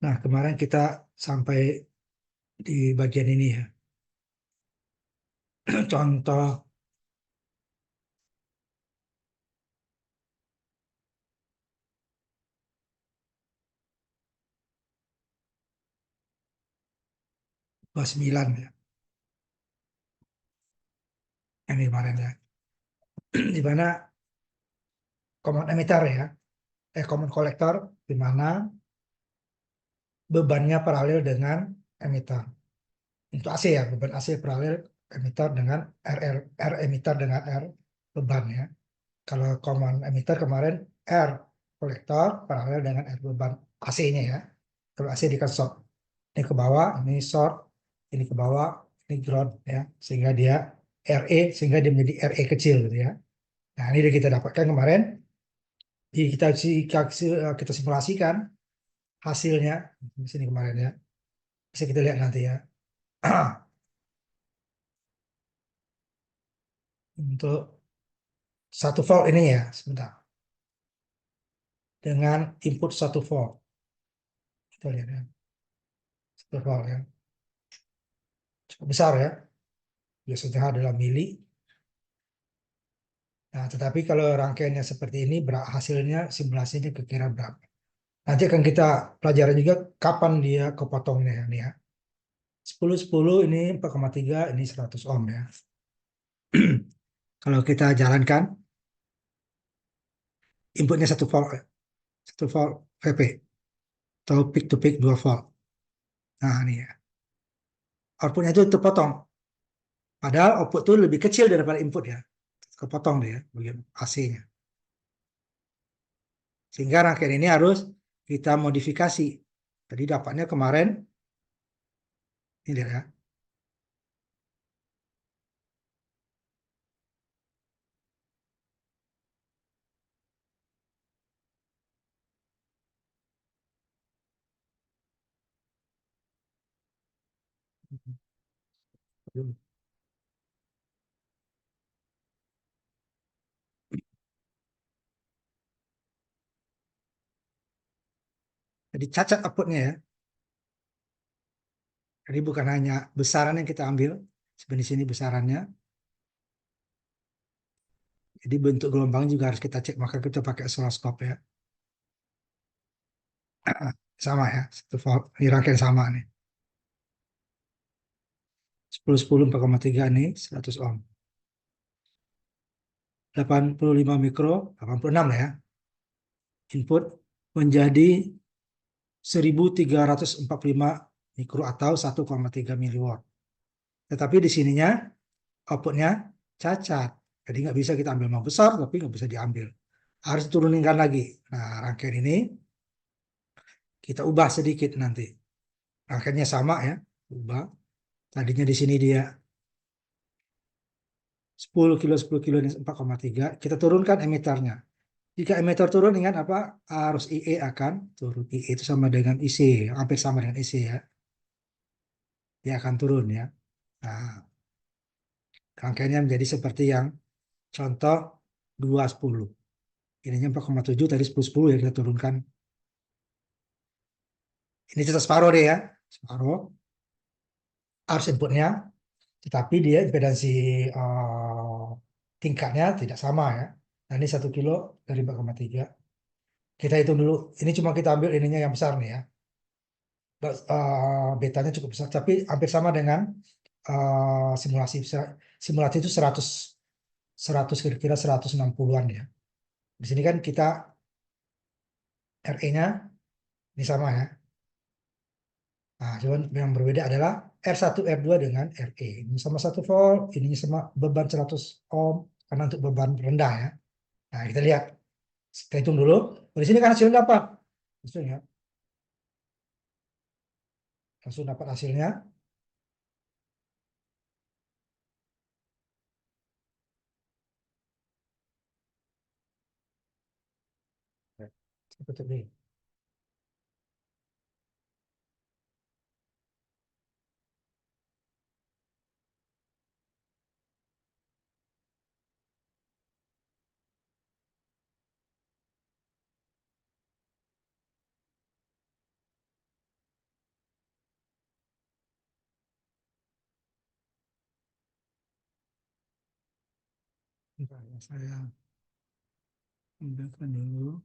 Nah, kemarin kita sampai di bagian ini ya. Contoh sembilan ya. Yang kemarin ya. Di mana common emitter ya. Common collector di mana bebannya paralel dengan emitter. Untuk AC ya, beban AC paralel emitter dengan R emitter dengan R beban ya. Kalau common emitter kemarin R kolektor paralel dengan R beban AC-nya ya. Kalau AC di short, ini ke bawah, ini short, ini ke bawah, ini ground ya. Sehingga dia RE, sehingga dia menjadi RE kecil gitu ya. Nah ini kita dapatkan kemarin, kita simulasikan hasilnya di sini kemarin ya. Bisa kita lihat nanti ya. Untuk satu volt ini ya, sebentar. Dengan input satu volt. Kita lihat ya. Satu volt ya. Cukup besar ya. Biasanya adalah mili. Nah, tetapi kalau rangkaiannya seperti ini, hasilnya simulasinya kira-kira berapa. Nanti akan kita pelajari juga kapan dia kepotongnya ya. Nih ya. 10-10 ini 4,3 ini 100 ohm ya. Kalau kita jalankan, inputnya satu volt VP atau peak to peak 2 volt. Nah, ini ya. Outputnya itu terpotong. Padahal output itu lebih kecil daripada input ya. Kepotong dia bagian AC-nya. Sehingga rangkaian ini harus kita modifikasi. Jadi dapatnya kemarin, ini lihat ya. Jadi cacat outputnya ya. Jadi bukan hanya besaran yang kita ambil, sebenarnya sini besarannya. Jadi bentuk gelombang juga harus kita cek, maka kita pakai oscilloscope ya. Sama ya, satu volt. Ini rangkaian sama nih. 10-10 4,3 nih, 100 ohm. 85 mikro, 86 lah ya. Input menjadi 1345 mikro atau 1,3 miliwatt. Tetapi di sininya outputnya cacat. Jadi nggak bisa kita ambil mau besar, tapi nggak bisa diambil. Harus diturunkan lagi. Nah, rangkaian ini kita ubah sedikit nanti. Rangkaiannya sama ya, ubah. Tadinya di sini dia 10 kilo ini 4,3. Kita turunkan emitornya. Jika emitor turun, ingat apa? Arus IE akan turun. IE itu sama dengan IC, hampir sama dengan IC ya. Dia akan turun ya. Nah, rangkaiannya menjadi seperti yang contoh 210. Ininya 4,7, tadi 10-10 ya kita turunkan. Ini tetap separuh deh ya. Separuh arus inputnya, tetapi dia impedansi eh, tingkatnya tidak sama ya. Nah ini 1 kilo dari 4,3. Kita hitung dulu. Ini cuma kita ambil ininya yang besar nih ya. Betanya cukup besar, tapi hampir sama dengan simulasi. Simulasi itu 100 kira-kira 160-an ya. Di sini kan kita RE-nya ini sama ya. Nah, cuman yang berbeda adalah R1, R2 dengan RE. Ini sama 1 volt, ini sama beban 100 ohm, karena untuk beban rendah ya. Nah, kita lihat. Kita hitung dulu. Di sini kan hasilnya apa? Hasilnya. Langsung dapat hasilnya. Seperti ini. Bentar ya, saya ambilkan dulu.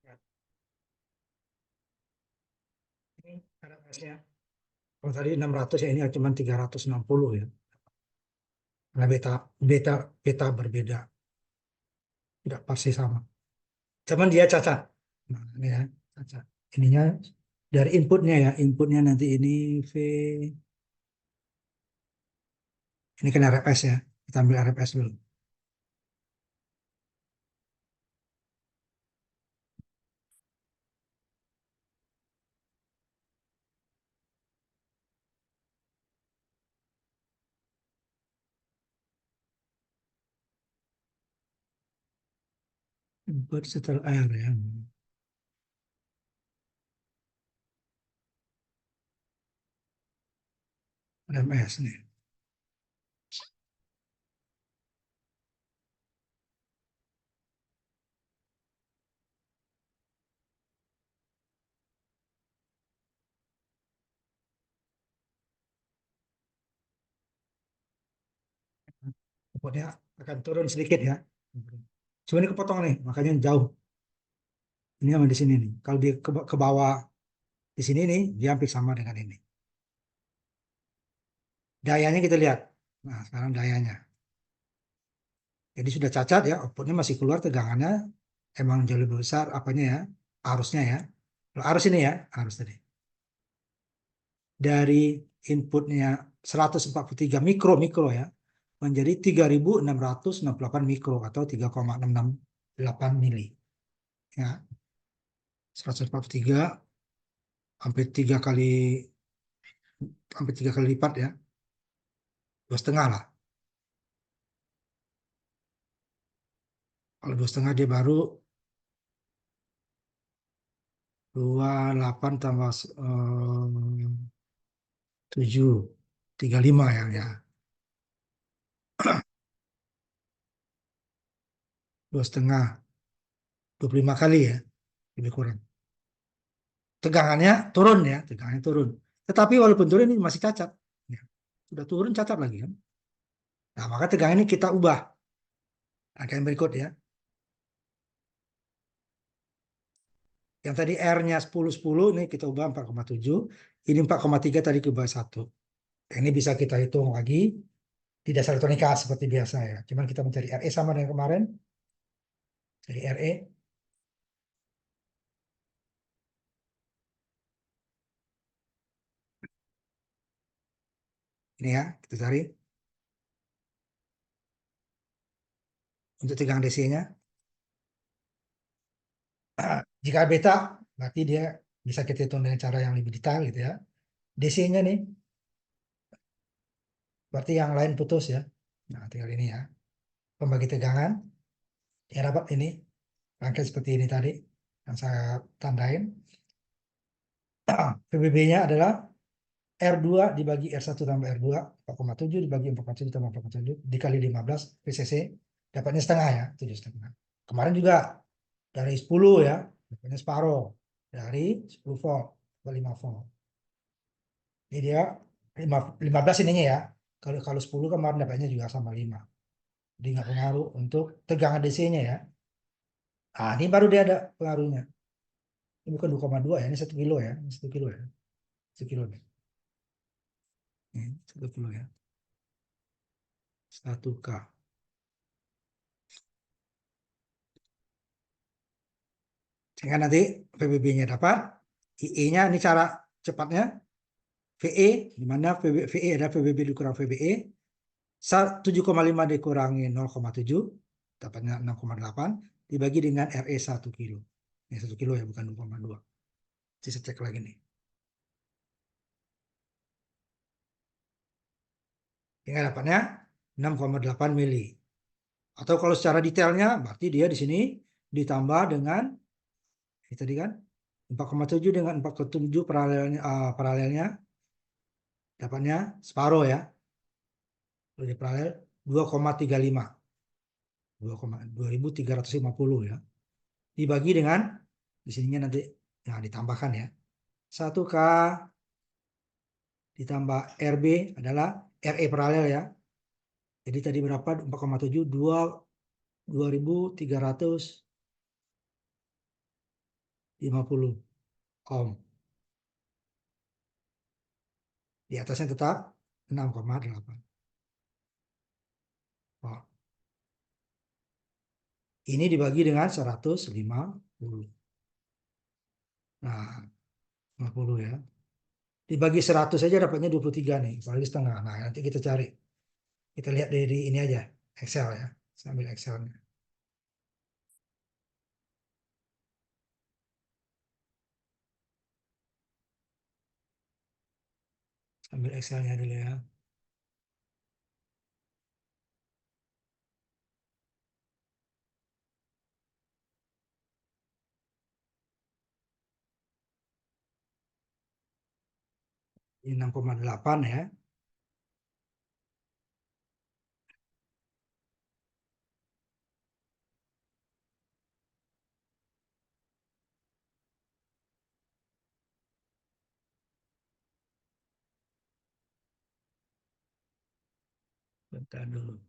Ya, ini RMS-nya. Kalau tadi 600 ya, ini cuma 360 ya. Karena beta beta beta berbeda, tidak pasti sama. Cuman dia cacat. Nah, ini ya, cacat. Ininya dari inputnya ya, inputnya nanti ini V, ini kan RFS ya. Kita ambil RFS dulu. Input setelah R ya. RMS nih. Inputnya akan turun sedikit ya. Cuma ini kepotong nih, makanya jauh. Ini sama di sini nih. Kalau dia ke bawah di sini nih, dia hampir sama dengan ini. Dayanya kita lihat. Nah, sekarang dayanya. Jadi sudah cacat ya, outputnya masih keluar tegangannya emang jauh lebih besar apanya ya, arusnya ya. Kalau arus ini ya, arus tadi. Dari inputnya 143 mikro mikro ya, menjadi 3.668 mikro atau 3,668 mili. Ya, 143 hampir tiga kali lipat ya, 2,5 lah. Kalau 2,5 dia baru 28 tambah 7, 35 ya. 2,5, 25 kali ya, lebih kurang. Tegangannya turun ya, tegangannya turun. Tetapi walaupun turun ini masih cacat. Ya. Sudah turun cacat lagi kan. Nah, maka tegangan ini kita ubah. Ada yang berikut ya. Yang tadi R-nya 10-10, ini kita ubah 4,7. Ini 4,3 tadi ke bawah 1. Ini bisa kita hitung lagi di dasar elektronika seperti biasa ya. Cuman kita mencari RE sama dengan kemarin. Jadi RE. Ini ya, kita cari. Untuk tegangan DC-nya. Jika beta, berarti dia bisa kita hitung dengan cara yang lebih detail gitu ya. DC-nya nih, berarti yang lain putus ya. Nah, tinggal ini ya. Pembagi tegangan, yang dapat ini, rangkaian seperti ini tadi, yang saya tandain. PBB-nya adalah R2 dibagi R1 tambah R2, 4,7 dibagi 4,7 tambah 4,7, dikali 15 PCC, dapatnya setengah ya, 7,5. Kemarin juga dari 10 ya, dapatnya separuh. Dari 10 volt ke 5 volt. Jadi dia 15 ininya ya. Kalau kalau 10 kemarin dapatnya juga sama 5. Jadi nggak pengaruh untuk tegangan DC-nya ya. Ah, ini baru dia ada pengaruhnya. Ini bukan 2,2 ya, ini 1 kilo ya. Ini 1 kilo ya. 1 kilo. Ini 1 kilo ya. 1K. Sehingga nanti VBB-nya dapat. IE-nya ini cara cepatnya. VE, di mana VE ada VBB dikurang VBE. 7,5 dikurangi 0,7, dapatnya 6,8, dibagi dengan RE 1 kilo. Ini 1 kilo ya, bukan 2,2. Saya cek lagi nih. Sehingga dapatnya 6,8 mili. Atau kalau secara detailnya, berarti dia di sini ditambah dengan ini tadi kan 4,7 dengan 4,7 paralelnya dapatnya separuh ya. Jadi paralel 2,35. 2.350 ya. Dibagi dengan di sininya nanti ya ditambahkan ya. 1K ditambah RB adalah RE paralel ya. Jadi tadi berapa? 4,7 2.350 ohm. Di atasnya tetap 6,8. Oh. Ini dibagi dengan 150. Nah, 50 ya. Dibagi 100 saja dapatnya 23 nih. Kali setengah. Nah, nanti kita cari. Kita lihat dari ini aja. Excel ya. Sambil Excelnya. Ambil Excelnya dulu ya. Ini 6,8 ya. Bentar dulu.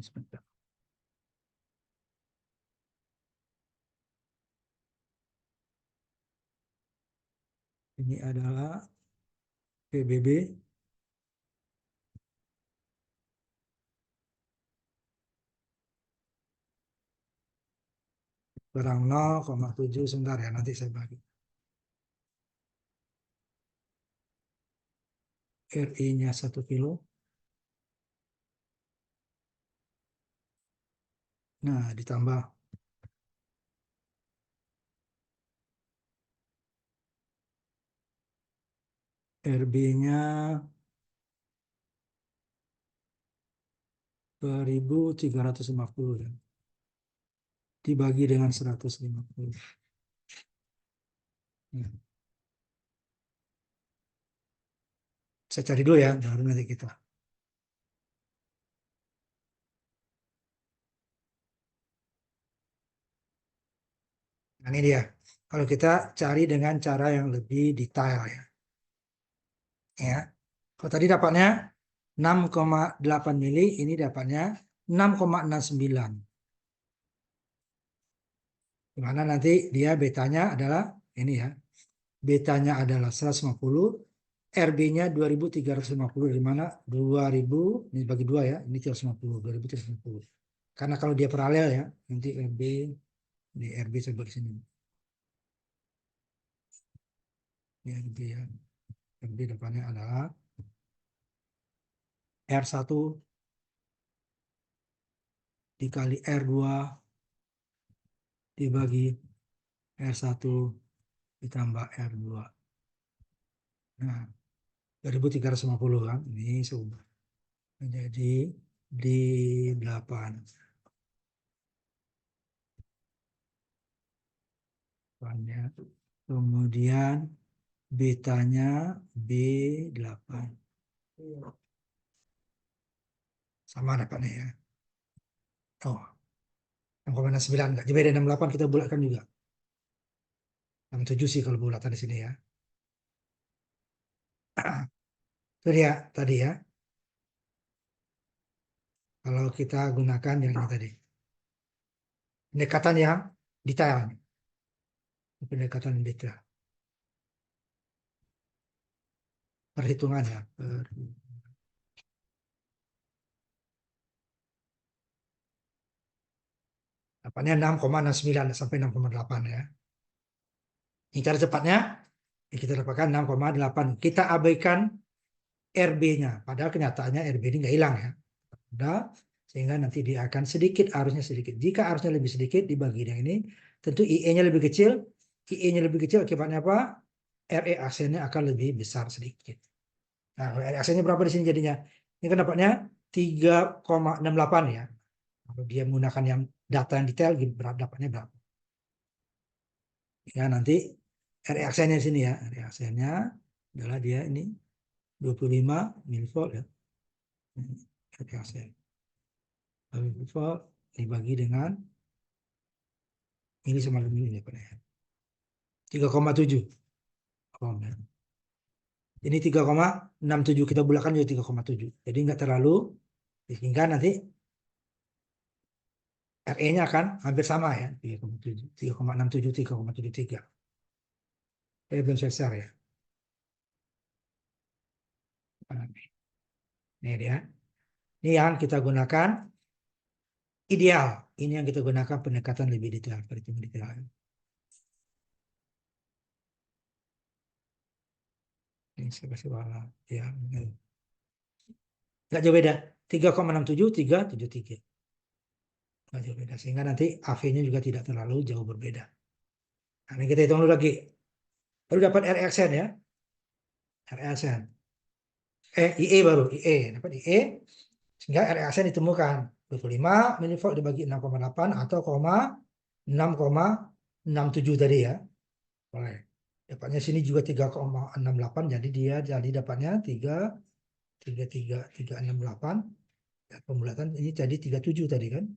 Sebentar. Ini adalah PBB. Kurang 0,7 sebentar ya. Nanti saya bagi. RI-nya 1 kilo. Nah, ditambah RB-nya 2.350 ya. Dibagi dengan 150. Ya. Saya cari dulu ya, baru nanti kita. Nah, ini dia. Kalau kita cari dengan cara yang lebih detail ya. Ya. Kalau tadi dapatnya 6,8 mili, ini dapatnya 6,69. Dimana nanti dia betanya adalah ini ya. Betanya adalah 150, RB-nya 2.350, di mana 2.000 ini bagi 2 ya, ini 350, 2.350. Karena kalau dia paralel ya, nanti RB di RB saya bagi sini. Ini RB ya. RB depannya adalah R1 dikali R2 dibagi R1 ditambah R2. Nah, 2.350 kan. Ini coba. Jadi di 8. Kemudian betanya B8. Sama dapatnya ya. Oh, 6,9. Enggak. Jadi beda 68 kita bulatkan juga. 67 sih kalau bulatan di sini ya. Itu dia tadi ya. Kalau kita gunakan yang ini tadi. Pendekatan yang detail. Pendekatan yang detail. Perhitungan ya. Dapatnya 6,69 sampai 6,8 ya. Ini cara cepatnya. Kita dapatkan 6,8. Kita abaikan RB-nya. Padahal kenyataannya RB ini nggak hilang ya. Udah, sehingga nanti dia akan sedikit, arusnya sedikit. Jika arusnya lebih sedikit dibagi dengan ini, tentu IE-nya lebih kecil. IE-nya lebih kecil akibatnya apa? RE aksennya akan lebih besar sedikit. Nah, RE aksennya berapa di sini jadinya? Ini kan dapatnya 3,68 ya. Kalau dia menggunakan yang data yang detail, dapatnya berapa? Ya, nanti RE aksennya di sini ya. RE aksennya adalah dia ini 25 milivolt ya. RE aksen. Milivolt dibagi dengan ini sama ini ya, 3,7 ohm ya. Ini 3,67 kita bulatkan jadi 3,7. Jadi nggak terlalu, sehingga nanti RE-nya akan hampir sama ya, 3,7, 3,67, 3,73. Belum selesai ya. Ini dia. Ini yang kita gunakan ideal. Ini yang kita gunakan pendekatan lebih detail, perhitungan detail. Ini saya kasih warna ya. Nggak jauh beda. 3,67, 3,73. Nggak jauh beda. Sehingga nanti AV-nya juga tidak terlalu jauh berbeda. Nah, ini kita hitung dulu lagi. Baru dapat RXN ya. RXN. IE baru. IE. Dapat IE. Sehingga RXN ditemukan. 25 milivolt dibagi 6,8 atau 6,67 tadi ya. Boleh. Dapatnya sini juga 3,68. Jadi dia dapatnya 3,6,8. Pembulatan ini jadi 37 tadi kan.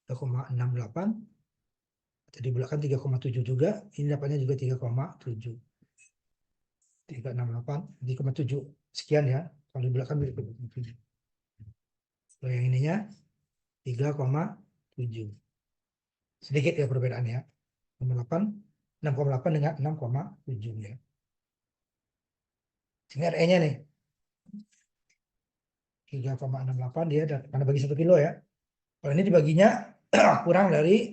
3,68. Jadi bulatkan 3,7 juga. Ini dapatnya juga 3,7. 3,68, 3,7 sekian ya. Kalau dibulatkan 3,7. Kalau yang ininya 3,7. Sedikit ya perbedaannya. 6,8 dengan 6,7 ya. Sehingga RE-nya nih 3,68 dia karena bagi 1 kilo ya. Kalau ini dibaginya kurang dari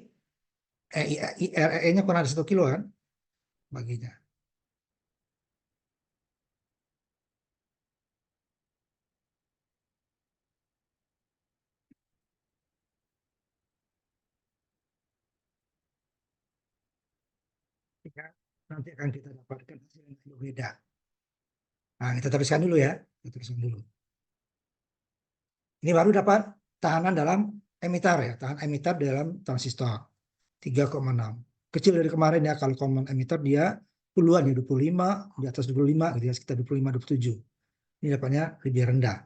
RE-nya kurang dari 1 kilo kan baginya. Nanti akan kita dapatkan hasil yang berbeda. Nah, kita tuliskan dulu ya. Kita tuliskan dulu. Ini baru dapat tahanan dalam emitter ya, tahan emitter dalam transistor 3,6. Kecil dari kemarin ya, kalau common emitter dia puluhan ya, 25, di atas 25 gitu ya, sekitar 25, 27. Ini dapatnya lebih rendah.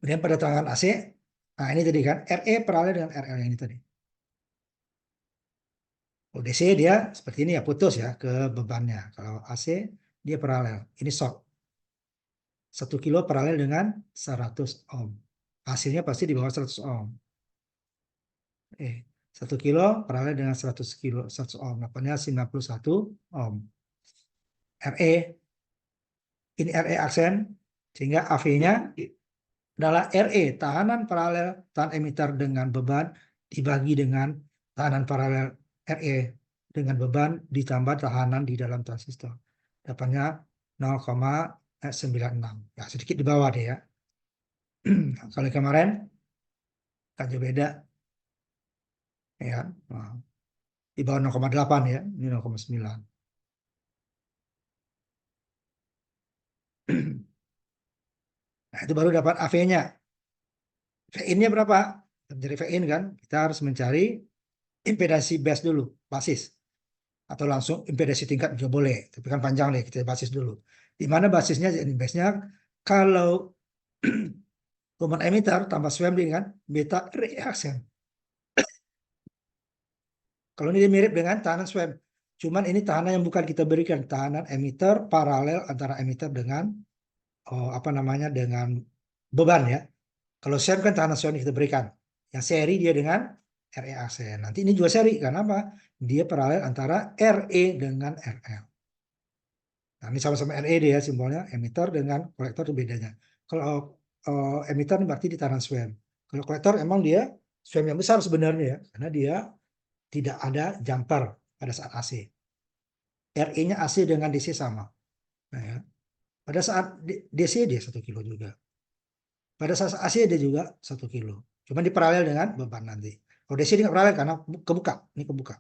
Kemudian pada tegangan AC, nah ini tadi kan, RE paralel dengan RL yang ini tadi. Kalau DC dia seperti ini ya, putus ya ke bebannya. Kalau AC dia paralel, ini short. 1 kilo paralel dengan 100 ohm. Hasilnya pasti di bawah 100 ohm. 1 kilo paralel dengan 100 kilo 100 ohm. Dapatnya 91 ohm. RE ini RE aksen, sehingga AV-nya adalah RE tahanan paralel tahan emitter dengan beban dibagi dengan tahanan paralel RE dengan beban ditambah tahanan di dalam transistor. Dapatnya 0,96. Ya, sedikit di bawah deh ya. Kalau kemarin kan jauh beda ya. Nah, di bawah 0,8 ya, ini 0,9. Nah, itu baru dapat AV-nya. V-in-nya berapa? Mencari V-in kan, kita harus mencari impedansi base dulu, basis. Atau langsung impedansi tingkat juga boleh, tapi kan panjang deh, kita basis dulu. Di mana basisnya, jadi base-nya kalau common emitter tambah swam dengan beta reaction. Kalau ini mirip dengan tahanan swam, cuman ini tahanan yang bukan kita berikan, tahanan emitter paralel antara emitter dengan apa namanya dengan beban ya. Kalau SEM kan tahanan SEM kita berikan. Yang seri dia dengan RE-AC. Nanti ini juga seri. Karena apa? Dia paralel antara RE dengan RL. Nah, ini sama-sama RE dia simbolnya. Emitter dengan kolektor itu bedanya. Kalau emitter berarti di tahanan SWM. Kalau kolektor emang dia SWM yang besar sebenarnya ya. Karena dia tidak ada jumper pada saat AC. RE-nya AC dengan DC sama. Nah, ya. Pada saat DC dia 1 kilo juga. Pada saat AC dia juga 1 kilo. Cuma diparalel dengan beban nanti. Kalau DC ini nggak paralel karena kebuka, ini kebuka.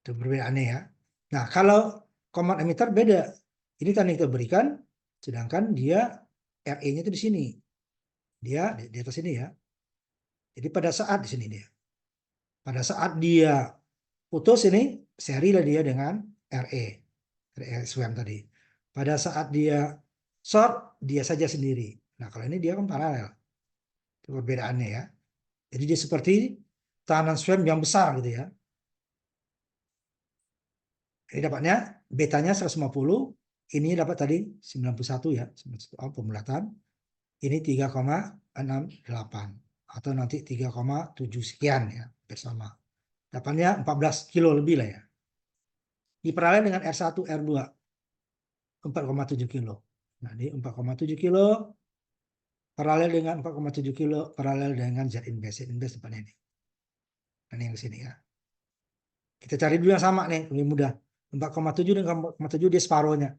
Itu perbedaannya ya. Nah, kalau command emitter beda. Ini tadi kita berikan, sedangkan dia RE-nya itu di sini. Dia di atas ini ya. Jadi pada saat di sini dia. Pada saat dia putus ini, seri lah dia dengan RE. RE swam tadi. Pada saat dia short, dia saja sendiri. Nah, kalau ini dia kan paralel. Itu perbedaannya ya. Jadi dia seperti tahanan swam yang besar gitu ya. Ini dapatnya betanya 150, ini dapat tadi 91 ya, 91 pemulatan. Ini 3,68 atau nanti 3,7 sekian ya bersama. Dapatnya 14 kilo lebih lah ya. Di paralel dengan R1, R2 4,7 kilo. Nah, ini 4,7 kilo paralel dengan 4,7 kilo paralel dengan Z inverse. Z inverse depannya ini. Nah, ini yang di sini ya. Kita cari dulu yang sama nih, lebih mudah. 4,7 dengan 4,7 dia separohnya.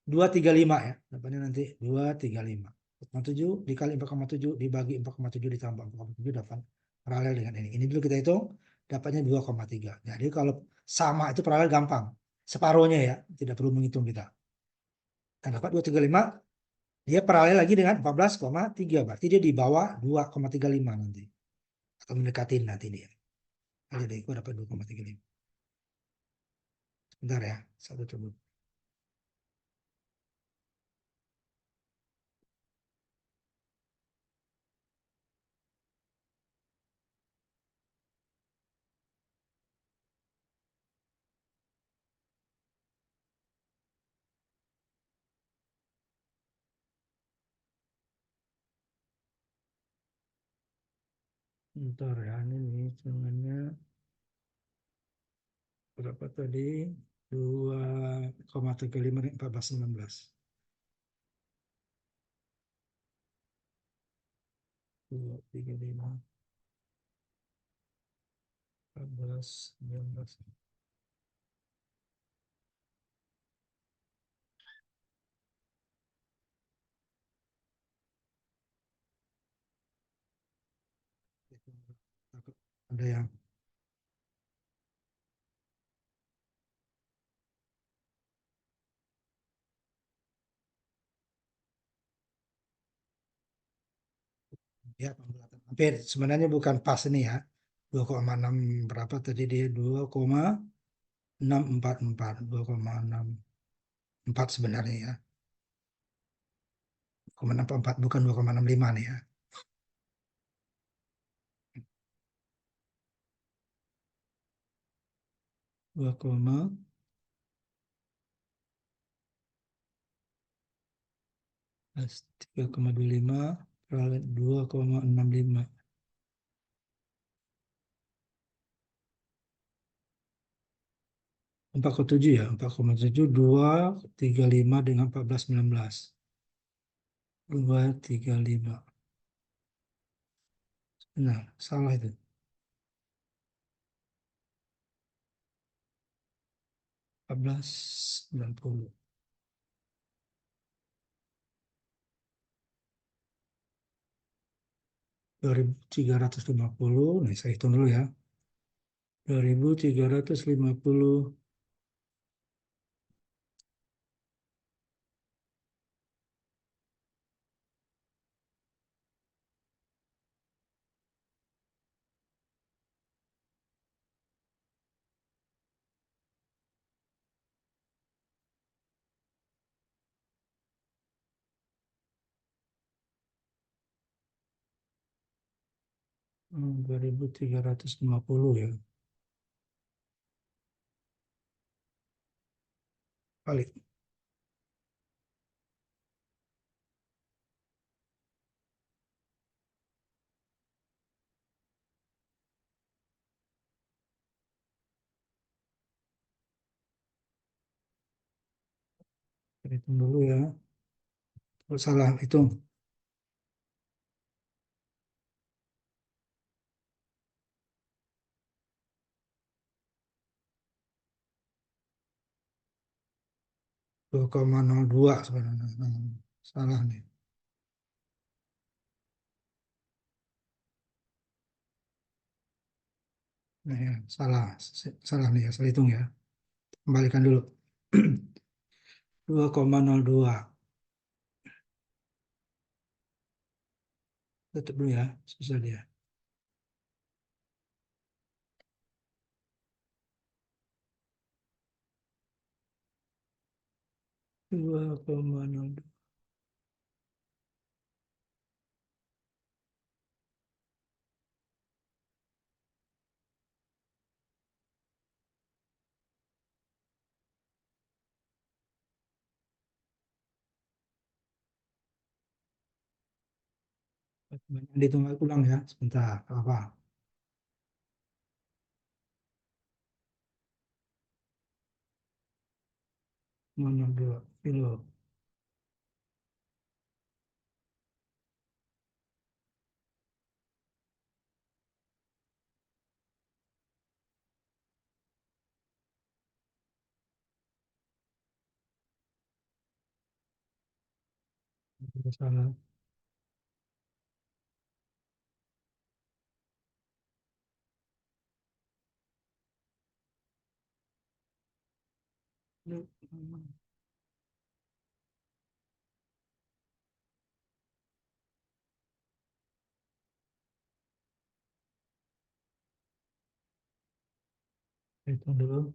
235 ya. Dapatnya nanti 235. 4,7 dikali 4,7 dibagi 4,7 ditambah 4,7 dapat paralel dengan ini. Ini dulu kita hitung, dapatnya 2,3. Jadi kalau sama itu paralel gampang. Separohnya ya, tidak perlu menghitung kita. Dan dapat 235, dia paralel lagi dengan 14,3. Berarti dia di bawah 2,35 nanti. Atau mendekatin nanti dia. Jadi aku dapat 2,35. Sebentar ya, satu coba. Bentar ya, ini hitungannya berapa tadi? 2,35 14,16. 2,35 14,16. Ada yang ya pembuatan hampir sebenarnya bukan pas ini ya. 2,6 berapa tadi dia 2,644 2,64 sebenarnya ya. 2,64 bukan 2,65 nih ya. 3,25 2,65 4,7 ya 4,7 2,35 dengan 14,19 2,35. Nah, salah itu. 14,90. 2.350. Nih, saya hitung dulu ya. 2.350. 2.350 ya. Kali. Hitung dulu ya. Kalau salah hitung. 2,02 sebenarnya. Salah nih. Nah, ya, salah nih ya, salah hitung ya. Kembalikan dulu. 2,02. Tutup dulu ya, susah dia. 2,02. Dihitung ulang ya, sebentar. Apa? 0,02 kilo. Salah. Hitung dulu.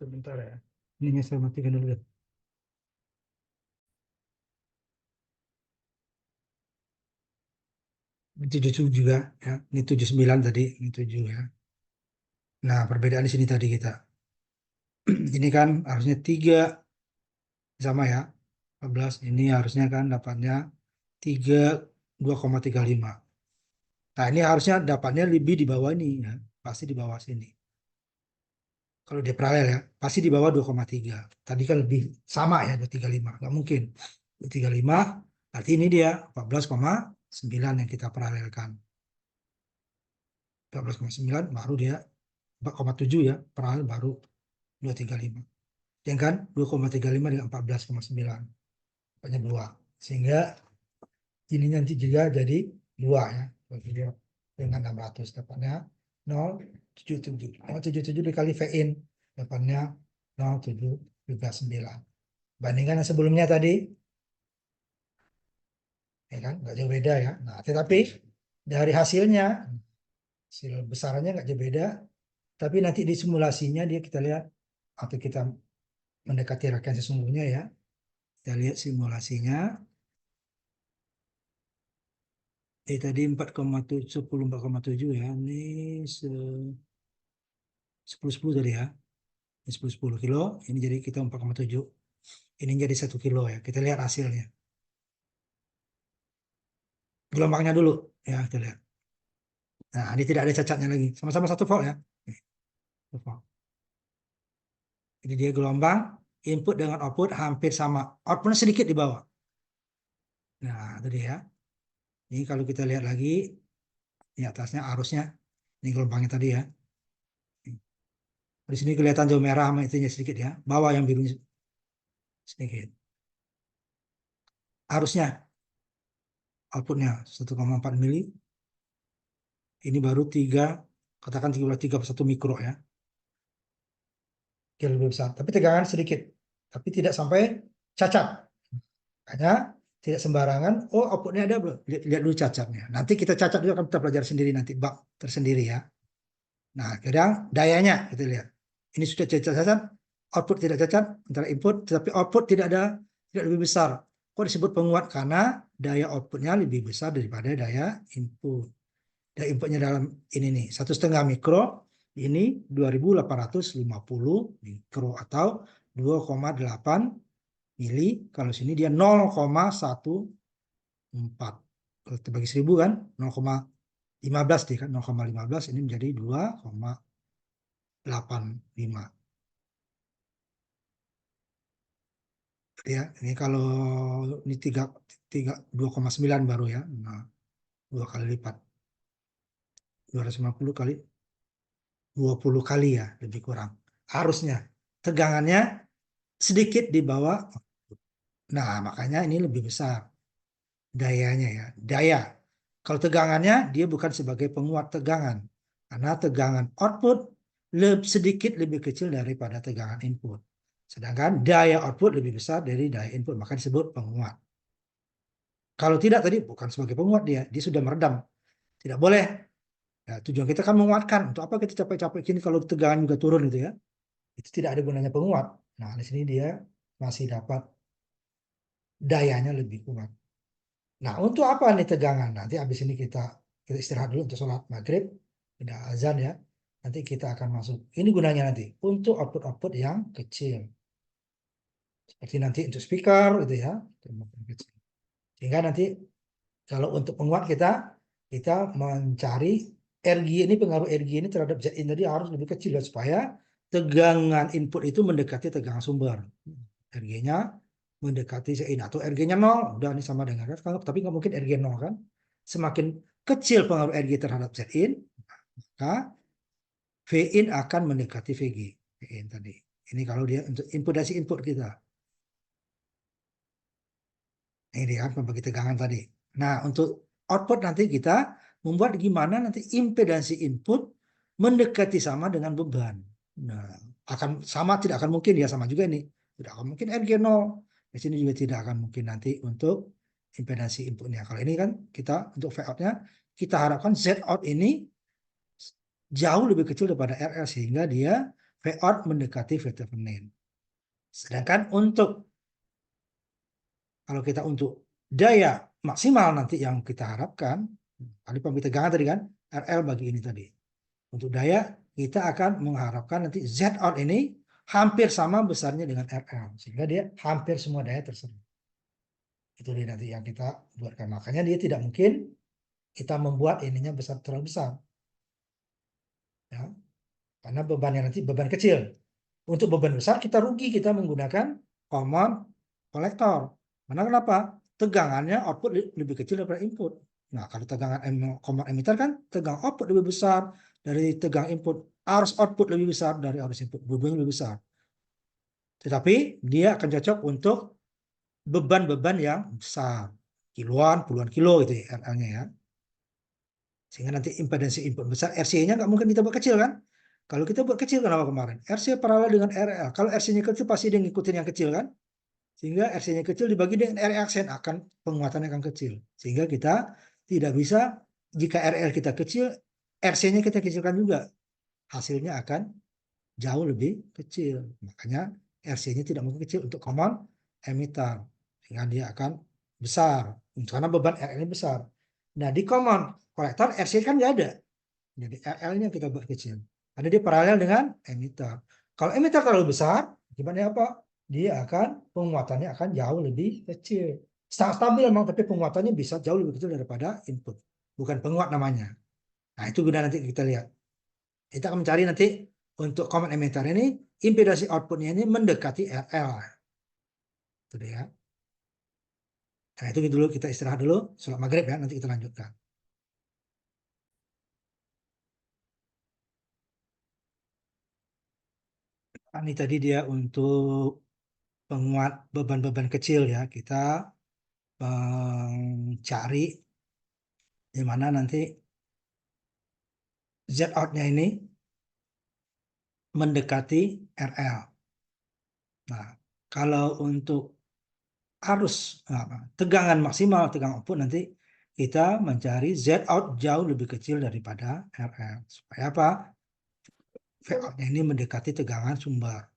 Sebentar ya. Ini saya matikan dulu. Ini 77 juga ya. Ini 79 tadi, ini 7 ya. Nah, perbedaan di sini tadi kita. Ini kan harusnya 3 sama ya. 14 ini harusnya kan dapatnya 3 2,35. Nah, ini harusnya dapatnya lebih di bawah ini ya. Pasti di bawah sini. Kalau dia paralel ya, pasti di bawah 2,3. Tadi kan lebih sama ya 235. Nggak mungkin. 235 berarti ini dia 14,9 yang kita paralelkan. 14,9 baru dia 4,7 ya, paralel baru 235. Ya kan 2,35 dengan 14,9. Banyak 2. Sehingga ini nanti juga jadi 2 ya. Dengan 600 dapatnya 0,77. 0,77 dikali V in dapatnya 0,739. Bandingkan yang sebelumnya tadi, ya kan, nggak jauh beda ya. Nah, tetapi dari hasilnya, hasil besarannya nggak jauh beda, tapi nanti di simulasinya dia kita lihat atau kita mendekati rangkaian sesungguhnya ya. Kita lihat simulasinya. Tadi 4,7 ya. Ini 10 tadi ya. Ini 10 kilo. Ini jadi kita 4,7. Ini jadi 1 kilo ya. Kita lihat hasilnya. Gelombangnya dulu ya kita lihat. Nah, ini tidak ada cacatnya lagi. Sama-sama 1 volt ya. 1 volt. Jadi dia gelombang, input dengan output hampir sama. Outputnya sedikit di bawah. Nah, itu dia. Ini kalau kita lihat lagi, di atasnya arusnya. Ini gelombangnya tadi ya. Di sini kelihatan jauh merah sama itunya sedikit ya. Bawah yang birunya sedikit. Arusnya, outputnya 1,4 mili. Ini baru 3, katakan 31 mikro ya. Lebih besar. Tapi tegangan sedikit. Tapi tidak sampai cacat. Makanya Tidak sembarangan, oh outputnya ada belum? Lihat dulu cacatnya. Nanti kita cacat juga akan kita pelajari sendiri nanti bab tersendiri ya. Nah, kadang dayanya kita lihat. Ini sudah cacat, output tidak cacat antara input, tetapi output tidak lebih besar. Kok disebut penguat? Karena daya outputnya lebih besar daripada daya input. Daya inputnya dalam ini nih 1,5 mikro, ini 2.850 mikro atau 2,8 mili. Kalau sini dia 0,14. Kalau terbagi 1.000 kan 0,15 deh kan, 0,15 ini menjadi 2,85 ya. Ini kalau ini 2,9 baru ya. Nah, 2 kali lipat. 250 kali 20 kali ya, lebih kurang. Harusnya tegangannya sedikit di bawah. Nah, makanya ini lebih besar dayanya ya. Daya. Kalau tegangannya dia bukan sebagai penguat tegangan. Karena tegangan output sedikit lebih kecil daripada tegangan input. Sedangkan daya output lebih besar dari daya input, maka disebut penguat. Kalau tidak tadi bukan sebagai penguat dia sudah meredam. Tidak boleh. Ya, tujuan kita kan menguatkan. Untuk apa kita capek-capek gini kalau tegangan juga turun gitu ya? Itu tidak ada gunanya penguat. Nah, di sini dia masih dapat dayanya lebih kuat. Nah, untuk apa nih tegangan? Nanti habis ini kita istirahat dulu untuk sholat maghrib, tidak azan ya. Nanti kita akan masuk. Ini gunanya nanti untuk output-output yang kecil. Seperti nanti untuk speaker gitu ya. Sehingga nanti kalau untuk penguat kita mencari RG ini, pengaruh RG ini terhadap Zin tadi harus lebih kecil ya, supaya tegangan input itu mendekati tegangan sumber. RG-nya mendekati Zin atau RG-nya 0, udah ini sama dengan kan, tapi nggak mungkin RG 0 kan. Semakin kecil pengaruh RG terhadap Zin, maka Vin akan mendekati Vg. Vin tadi. Ini kalau dia untuk impedasi input kita. Ini kan pembagi tegangan tadi. Nah, untuk output nanti kita membuat gimana nanti impedansi input mendekati sama dengan beban. Nah, akan sama, tidak akan mungkin ya, sama juga ini. Tidak akan mungkin RG 0. Di sini juga tidak akan mungkin nanti untuk impedansi inputnya. Kalau ini kan kita untuk V out-nya kita harapkan Z out ini jauh lebih kecil daripada RL sehingga dia V out mendekati V Thevenin. Sedangkan untuk kalau kita untuk daya maksimal nanti yang kita harapkan, tadi pembagi tegangan tadi kan, RL bagi ini tadi. Untuk daya, kita akan mengharapkan nanti Z out ini hampir sama besarnya dengan RL. Sehingga dia hampir semua daya terserap. Itu dia nanti yang kita buatkan. Makanya dia tidak mungkin kita membuat ininya besar terlalu besar. Ya. Karena bebannya nanti beban kecil. Untuk beban besar kita rugi, kita menggunakan common kolektor. Karena kenapa? Tegangannya output lebih kecil daripada input. Nah, kalau tegangan common emitter kan tegangan output lebih besar dari tegangan input. Arus output lebih besar dari arus input. Dua-duanya lebih besar. Tetapi dia akan cocok untuk beban-beban yang besar. Kiloan, puluhan kilo gitu ya, RL-nya ya. Sehingga nanti impedansi input besar, RC-nya nggak mungkin kita buat kecil kan? Kalau kita buat kecil kenapa kemarin? RC paralel dengan RL. Kalau RC-nya kecil pasti dia ngikutin yang kecil kan? Sehingga RC-nya kecil dibagi dengan RL aksen, akan penguatannya akan kecil. Sehingga kita tidak bisa, jika RL kita kecil, RC-nya kita kecilkan juga. Hasilnya akan jauh lebih kecil. Makanya RC-nya tidak mungkin kecil untuk common emitter. Sehingga dia akan besar. Karena beban RL-nya besar. Nah, di common kolektor RC kan nggak ada. Jadi RL-nya kita buat kecil. Karena dia paralel dengan emitter. Kalau emitter terlalu besar, gimana apa? Dia akan penguatannya akan jauh lebih kecil. Sangat stabil memang, tapi penguatannya bisa jauh lebih kecil daripada input. Bukan penguat namanya. Nah, itu guna nanti kita lihat. Kita akan mencari nanti untuk common emitter ini, impedasi outputnya ini mendekati RL. Itu dia. Nah, itu dulu, kita istirahat dulu. Sholat maghrib ya, nanti kita lanjutkan. Ini tadi dia untuk penguat beban-beban kecil ya. Kita mencari di mana nanti Z out-nya ini mendekati RL. Nah, kalau untuk arus tegangan maksimal, tegangan output, nanti kita mencari Z out jauh lebih kecil daripada RL. Supaya apa? V out-nya ini mendekati tegangan sumber.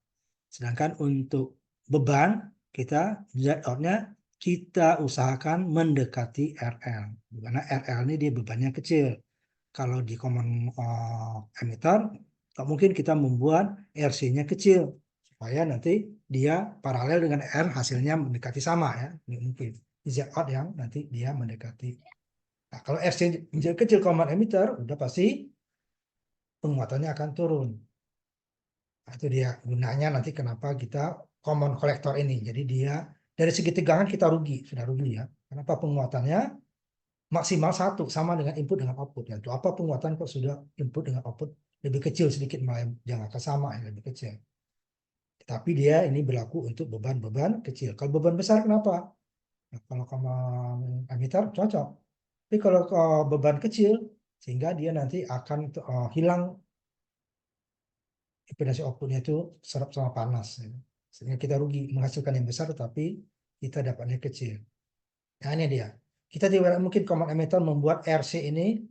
Sedangkan untuk beban, kita Z out-nya kita usahakan mendekati RL. Karena RL ini dia bebannya kecil. Kalau di common emitter, tak mungkin kita membuat RC-nya kecil. Supaya nanti dia paralel dengan R, hasilnya mendekati sama ya. Ini mungkin. Z out yang nanti dia mendekati. Nah, kalau RC menjadi kecil common emitter, udah pasti penguatannya akan turun. Nah, itu dia gunanya nanti kenapa kita common collector ini. Jadi dia dari segi tegangan kita rugi, sudah rugi ya. Kenapa penguatannya maksimal satu sama dengan input dengan output. Ya, itu apa penguatan kok sudah input dengan output lebih kecil sedikit, malah jangan sama ya, lebih kecil. Tapi dia ini berlaku untuk beban-beban kecil. Kalau beban besar kenapa? Nah, kalau common emitter cocok. Tapi kalau beban kecil, sehingga dia nanti akan hilang impedansi outputnya itu serap sama panas. Ya. Sehingga kita rugi menghasilkan yang besar, tapi kita dapatnya kecil. Nah ini dia. Kita tidak mungkin common emitter membuat RC ini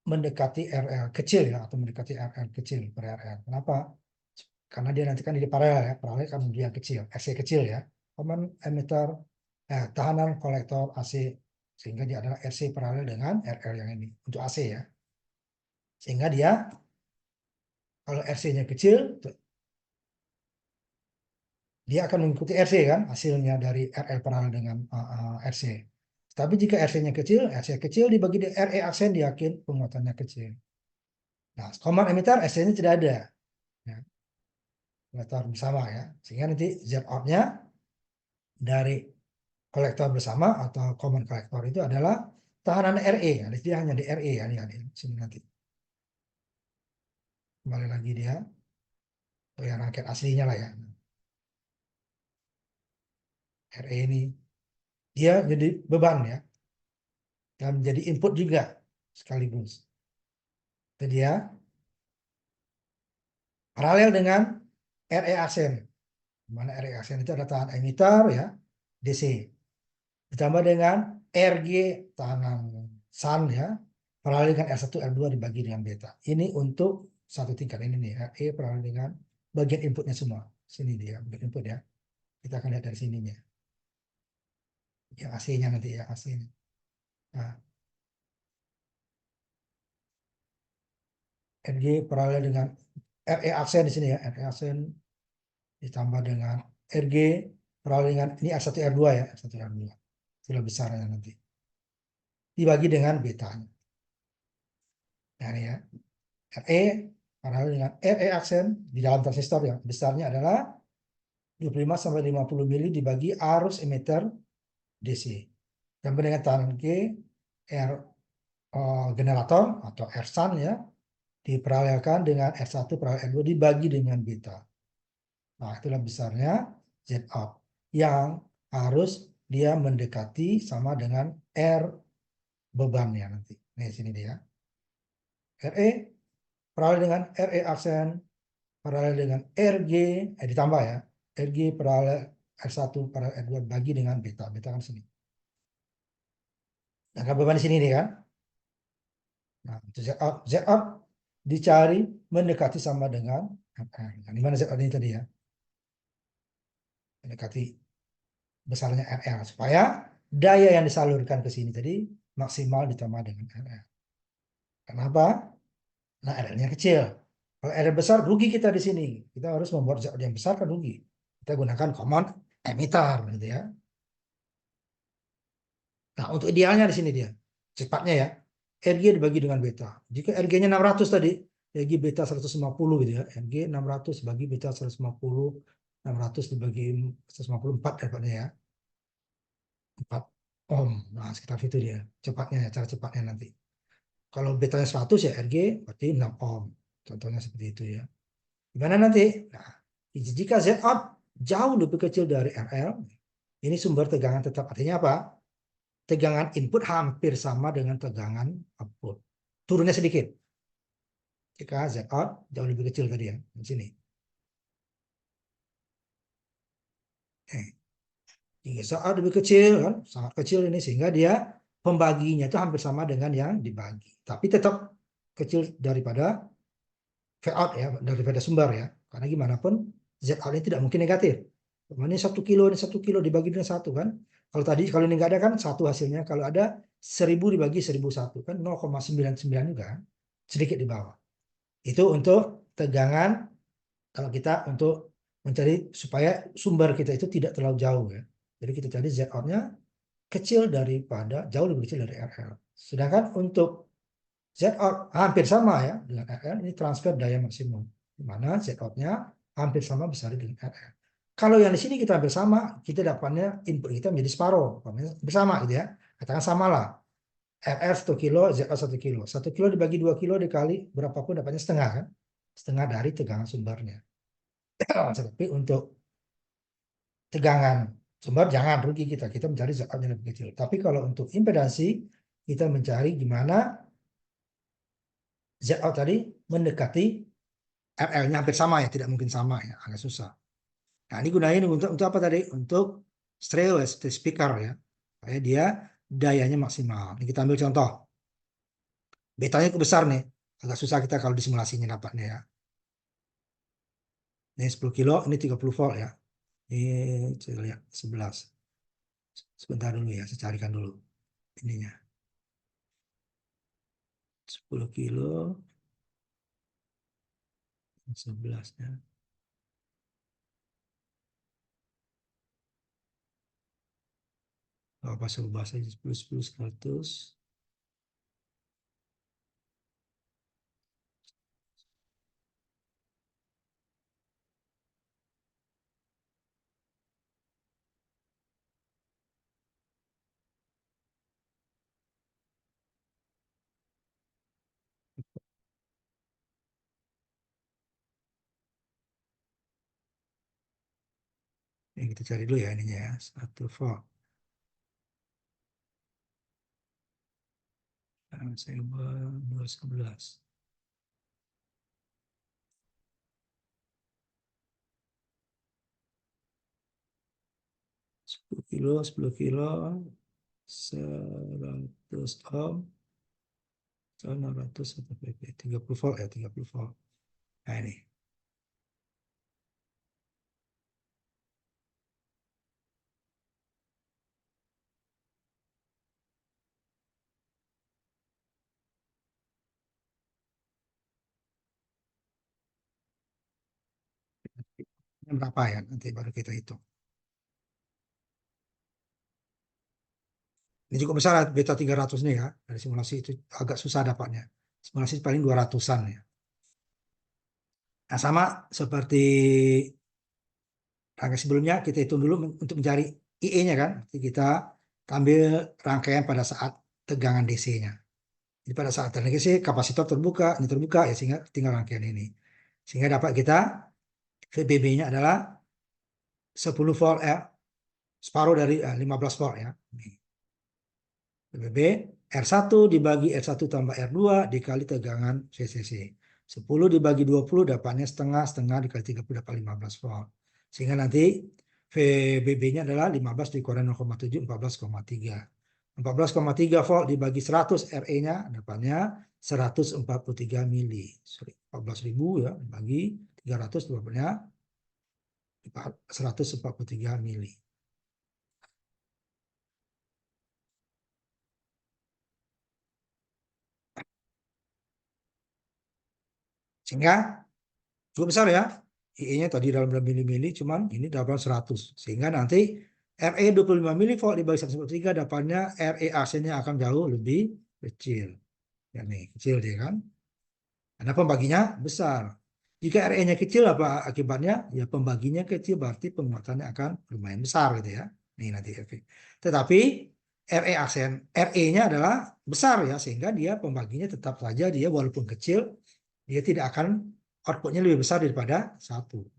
mendekati RL kecil ya, atau mendekati RL kecil per RL. Kenapa? Karena dia nanti kan di paralel ya, paralel kan dia kecil, RC kecil ya. Common emitter, tahanan kolektor AC, sehingga dia adalah RC paralel dengan RL yang ini untuk AC ya. Sehingga dia kalau RC-nya kecil, dia akan mengikuti RC kan, hasilnya dari RL paralel dengan RC. Tapi jika RC-nya kecil, RC kecil dibagi di RE aksen, dia yakin penguatannya kecil. Nah, common emitter RC-nya tidak ada. Ya, kolektor bersama ya. Sehingga nanti Z out-nya dari kolektor bersama atau common kolektor itu adalah tahanan RE. Ya. Dia hanya di RE ya, di sini nanti. Kembali lagi dia. Oh ya, rangkaian aslinya lah ya. RE ini dia jadi beban ya. Dan menjadi input juga sekaligus. Itu dia paralel dengan RE aksen. Mana RE aksen itu adalah tahanan emitter ya, DC. Ditambah dengan RG tahanan sun ya, paralel dengan R1 R2 dibagi dengan beta. Ini untuk satu tingkat ini nih, RE paralel dengan bagian inputnya semua. Sini dia bagian input ya. Kita akan lihat dari sininya. Yang AC-nya nanti ya, AC-nya. Nah, RG paralel dengan RE aksen di sini ya, RE aksen ditambah dengan RG paralel dengan ini R1 R2 ya, R1 R2. Itulah besarnya nanti. Dibagi dengan betanya. Nah, ini ya. RE paralel dengan RE aksen di dalam transistor yang besarnya adalah 25 sampai 50 mili dibagi arus emitter DC. Dan dengan tahanan G, R generator atau R sun ya, diparalelkan dengan R1 paralel R2 dibagi dengan beta. Nah, itulah besarnya Z out yang harus dia mendekati sama dengan R bebannya nanti. Nih sini dia. RE paralel dengan RE aksen paralel dengan RG ditambah ya. RG paralel R1 paralel R2 bagi dengan beta. Beta kan sini. Nah, kan beban di sini nih kan. Nah, itu Z out. Z out dicari mendekati sama dengan nah, di mana Z out ini tadi ya? Mendekati besarnya RL supaya daya yang disalurkan ke sini tadi maksimal ditambah dengan RL. Kenapa? Nah, RL-nya kecil. Kalau RL besar rugi kita di sini. Kita harus membuat Z out yang besar kan rugi. Kita gunakan common emitter gitu ya. Nah, untuk idealnya di sini dia. Cepatnya ya. RG dibagi dengan beta. Jika RG-nya 600 tadi, RG beta 150 gitu ya. RG 600 bagi beta 150, 600 dibagi 154 dapatnya ya. 4 ohm. Nah, sekitar itu dia. Cepatnya ya, cara cepatnya nanti. Kalau betanya 100 ya RG berarti 6 ohm. Contohnya seperti itu ya. Gimana nanti? Nah, jika Z out jauh lebih kecil dari RL, ini sumber tegangan tetap. Artinya apa? Tegangan input hampir sama dengan tegangan output. Turunnya sedikit. Jika Z out jauh lebih kecil tadi ya. Di sini. ZA lebih kecil kan, sangat kecil ini, sehingga dia pembaginya itu hampir sama dengan yang dibagi, tapi tetap kecil daripada V out ya, daripada sumber ya, karena gimana pun Z out ini tidak mungkin negatif. Ini 1 kilo, ini 1 kilo dibagi dengan 1 kan. Kalau tadi, kalau ini nggak ada kan 1 hasilnya. Kalau ada 1000 dibagi 1001 kan 0,99 juga kan? Sedikit di bawah. Itu untuk tegangan, kalau kita untuk mencari supaya sumber kita itu tidak terlalu jauh ya. Jadi kita cari Z out-nya kecil daripada, jauh lebih kecil dari RL. Sedangkan untuk Z out hampir sama ya dengan RL, ini transfer daya maksimum, di mana Z out-nya hampir sama besar dengan RL. Kalau yang di sini kita hampir sama, kita dapatnya input kita menjadi separuh, bersama gitu ya. Katakan sama lah. RL 1 kilo, Z out 1 kilo. 1 kilo dibagi 2 kilo dikali berapapun dapatnya setengah kan? Setengah dari tegangan sumbernya. Tapi untuk tegangan sumber jangan rugi kita mencari Z out yang lebih kecil. Tapi kalau untuk impedansi, kita mencari gimana Z out tadi mendekati RL-nya hampir sama ya, tidak mungkin sama ya, agak susah. Nah, ini gunain untuk apa tadi? Untuk stereo speaker ya, supaya dia dayanya maksimal. Ini kita ambil contoh. Betanya itu besar nih, agak susah kita kalau di simulasinya dapatnya ya. Ini 10 kilo, ini 30 volt ya. Ini saya lihat 11. Sebentar dulu ya, saya carikan dulu ininya. 10 kilo, 11 ya. Apa suruh bahasa 10, 10, 100. Ini kita cari dulu ya ininya ya, 1 volt. Nah, saya ubah 211. 10 kilo, 10 kilo, 100 ohm, 600 satu pp, 30 volt ya, 30 volt. Nah ini. Ini berapa ya, nanti baru kita hitung. Ini cukup besar beta 300 nih ya. Dari simulasi itu agak susah dapatnya. Simulasi paling 200-an ya. Nah, sama seperti rangkaian sebelumnya, kita hitung dulu untuk mencari IE-nya kan. Kita ambil rangkaian pada saat tegangan DC-nya. Jadi pada saat tegangan DC, kapasitor terbuka, ini terbuka ya, sehingga tinggal rangkaian ini. Sehingga dapat kita VBB-nya adalah 10 volt ya. Separuh dari 15 volt ya. VBB R1 dibagi R1 tambah R2 dikali tegangan VCC. 10 dibagi 20 dapatnya setengah, setengah dikali 30 dapat 15 volt. Sehingga nanti VBB-nya adalah 15 dikurang 0,7, 14,3. 14,3 volt dibagi 100 RE-nya dapatnya 143 mili. Sorry, 14.000 ya, bagi 300 dapatnya 143 mili. Sehingga cukup besar ya. IE-nya tadi dalam mili-mili, cuman ini dalam 100. Sehingga nanti RE 25 mili volt dibagi 143 dapatnya RE AC-nya akan jauh lebih kecil. Ya nih, kecil dia kan. Karena pembaginya besar. Jika RE-nya kecil apa akibatnya? Ya pembaginya kecil berarti penguatannya akan lumayan besar gitu ya. Nih nanti efek. Tetapi RE aksen RE-nya adalah besar ya, sehingga dia pembaginya tetap saja dia walaupun kecil dia tidak akan outputnya lebih besar daripada 1.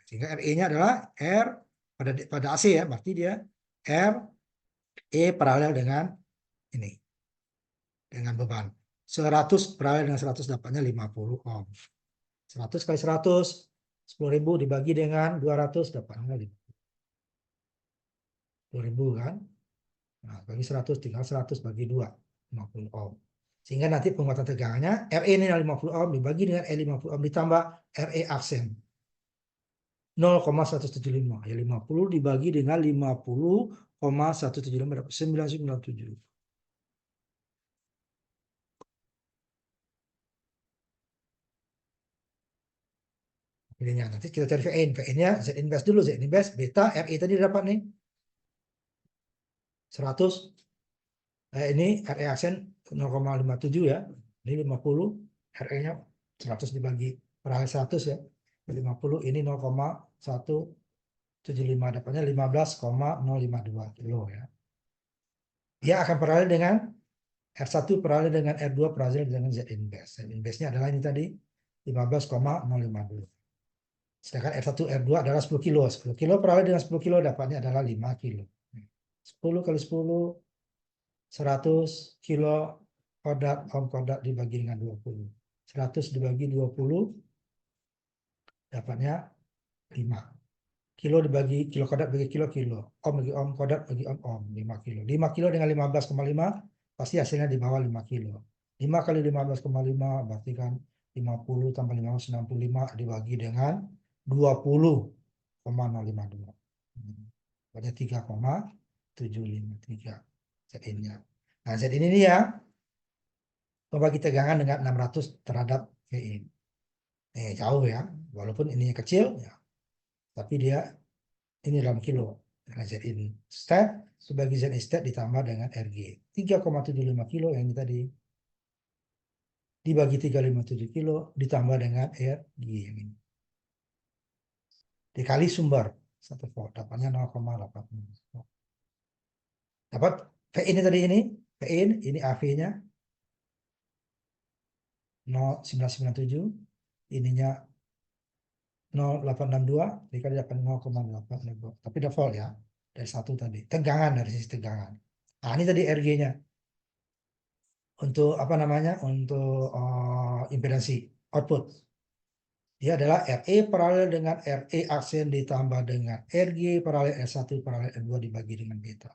Sehingga RE-nya adalah R pada AC ya, berarti dia R E paralel dengan ini, dengan beban. 100 paralel dengan 100 dapatnya 50 ohm. 100 kali 100, 10.000 dibagi dengan 200 dapatnya 50. 2000 kan. Nah, bagi 100 tinggal 100 bagi 2, 50 ohm. Sehingga nanti penguatan tegangannya RE ini 50 ohm dibagi dengan E 50 ohm ditambah RE aksen 0,175. Ya 50 dibagi dengan 50,175 dapat 997. Ininya nanti kita cari VN. VN-nya Z inverse dulu, Z inverse beta RE tadi dapat nih 100. Ini RE aksen 0,57 ya. Ini 50, RE-nya 100 dibagi per 100 ya. 50 ini 0,175 dapatnya 15,052 kilo ya. Dia akan paralel dengan R1 paralel dengan R2 paralel dengan Z inverse. Z inverse-nya adalah ini tadi 15,052. Sedangkan R1 R2 adalah 10 kilo. 10 kilo paralel dengan 10 kilo dapatnya adalah 5 kilo. 10 kali 10 100 kilo kodrat ohm kodrat dibagi dengan 20. 100 dibagi 20 dapatnya 5. Kilo dibagi kilo kodrat bagi kilo kilo. Ohm bagi ohm kodrat bagi ohm ohm 5 kilo. 5 kilo dengan 15,5 pasti hasilnya di bawah 5 kilo. 5 kali 15,5 berarti kan 50 tambah 5 65 dibagi dengan 20,052. Berarti 3,753 Z-nya. Nah, Z ini dia membagi tegangan dengan 600 terhadap VI. Jauh ya, walaupun ininya kecil ya, tapi dia ini dalam kilo. Karena Z in step sebagai Z in step ditambah dengan RG 3,75 kilo yang ini tadi dibagi 357 kilo ditambah dengan RG yang ini dikali sumber 1 volt dapatnya 0,8. Dapat V ini tadi V ini AV-nya 0,997, ininya 0,862 dikali dapat 0,8, tapi udah volt ya dari satu tadi tegangan dari sisi tegangan. Nah ini tadi RG-nya untuk apa namanya untuk impedansi output dia adalah RE paralel dengan RE aksen ditambah dengan RG paralel R1 paralel R2 dibagi dengan beta.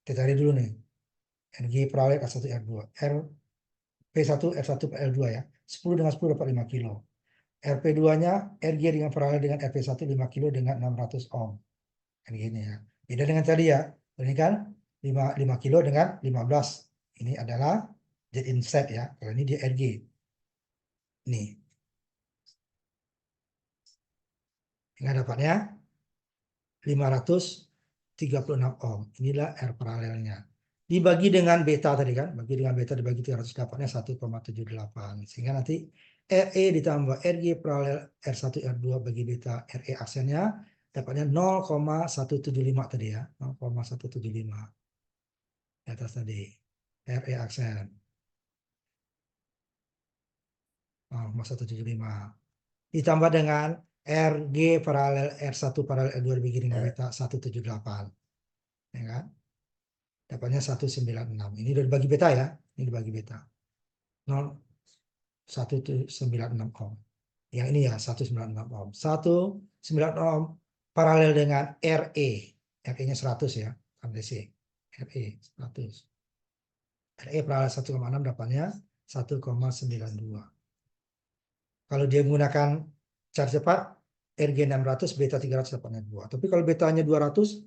Kita cari dulu nih RG paralel R1 R2 RP1 R1 per R2 ya 10 dengan 10 dapat 5 kilo. RP2-nya RG dengan paralel dengan RP1 5 kilo dengan 600 ohm. RG-nya ya. Beda dengan tadi ya. Ini kan 5 kilo dengan 15. Ini adalah Z inset ya. Kalau ini dia RG. Nih. Hingga dapatnya 536 ohm. Inilah R paralelnya. Dibagi dengan beta tadi kan. Bagi dengan beta dibagi 300 dapatnya 1,78. Sehingga nanti RE ditambah RG paralel R1 R2 bagi beta RE aksennya dapatnya 0,175 tadi ya. 0,175. Di atas tadi. RE aksen. 0,175. Ditambah dengan RG paralel R1 paralel R2 dibagi dengan beta 178. Ya kan? Dapatnya 196. Ini udah dibagi beta ya. Ini dibagi beta. 196 ohm. Yang ini ya 196 ohm. 196 ohm paralel dengan RE. RE-nya 100 ya. RE 100. RE paralel 1,6 dapatnya 1,92. Kalau dia menggunakan cara cepat RG 600 beta 300 dapatnya 2. Tapi kalau betanya 200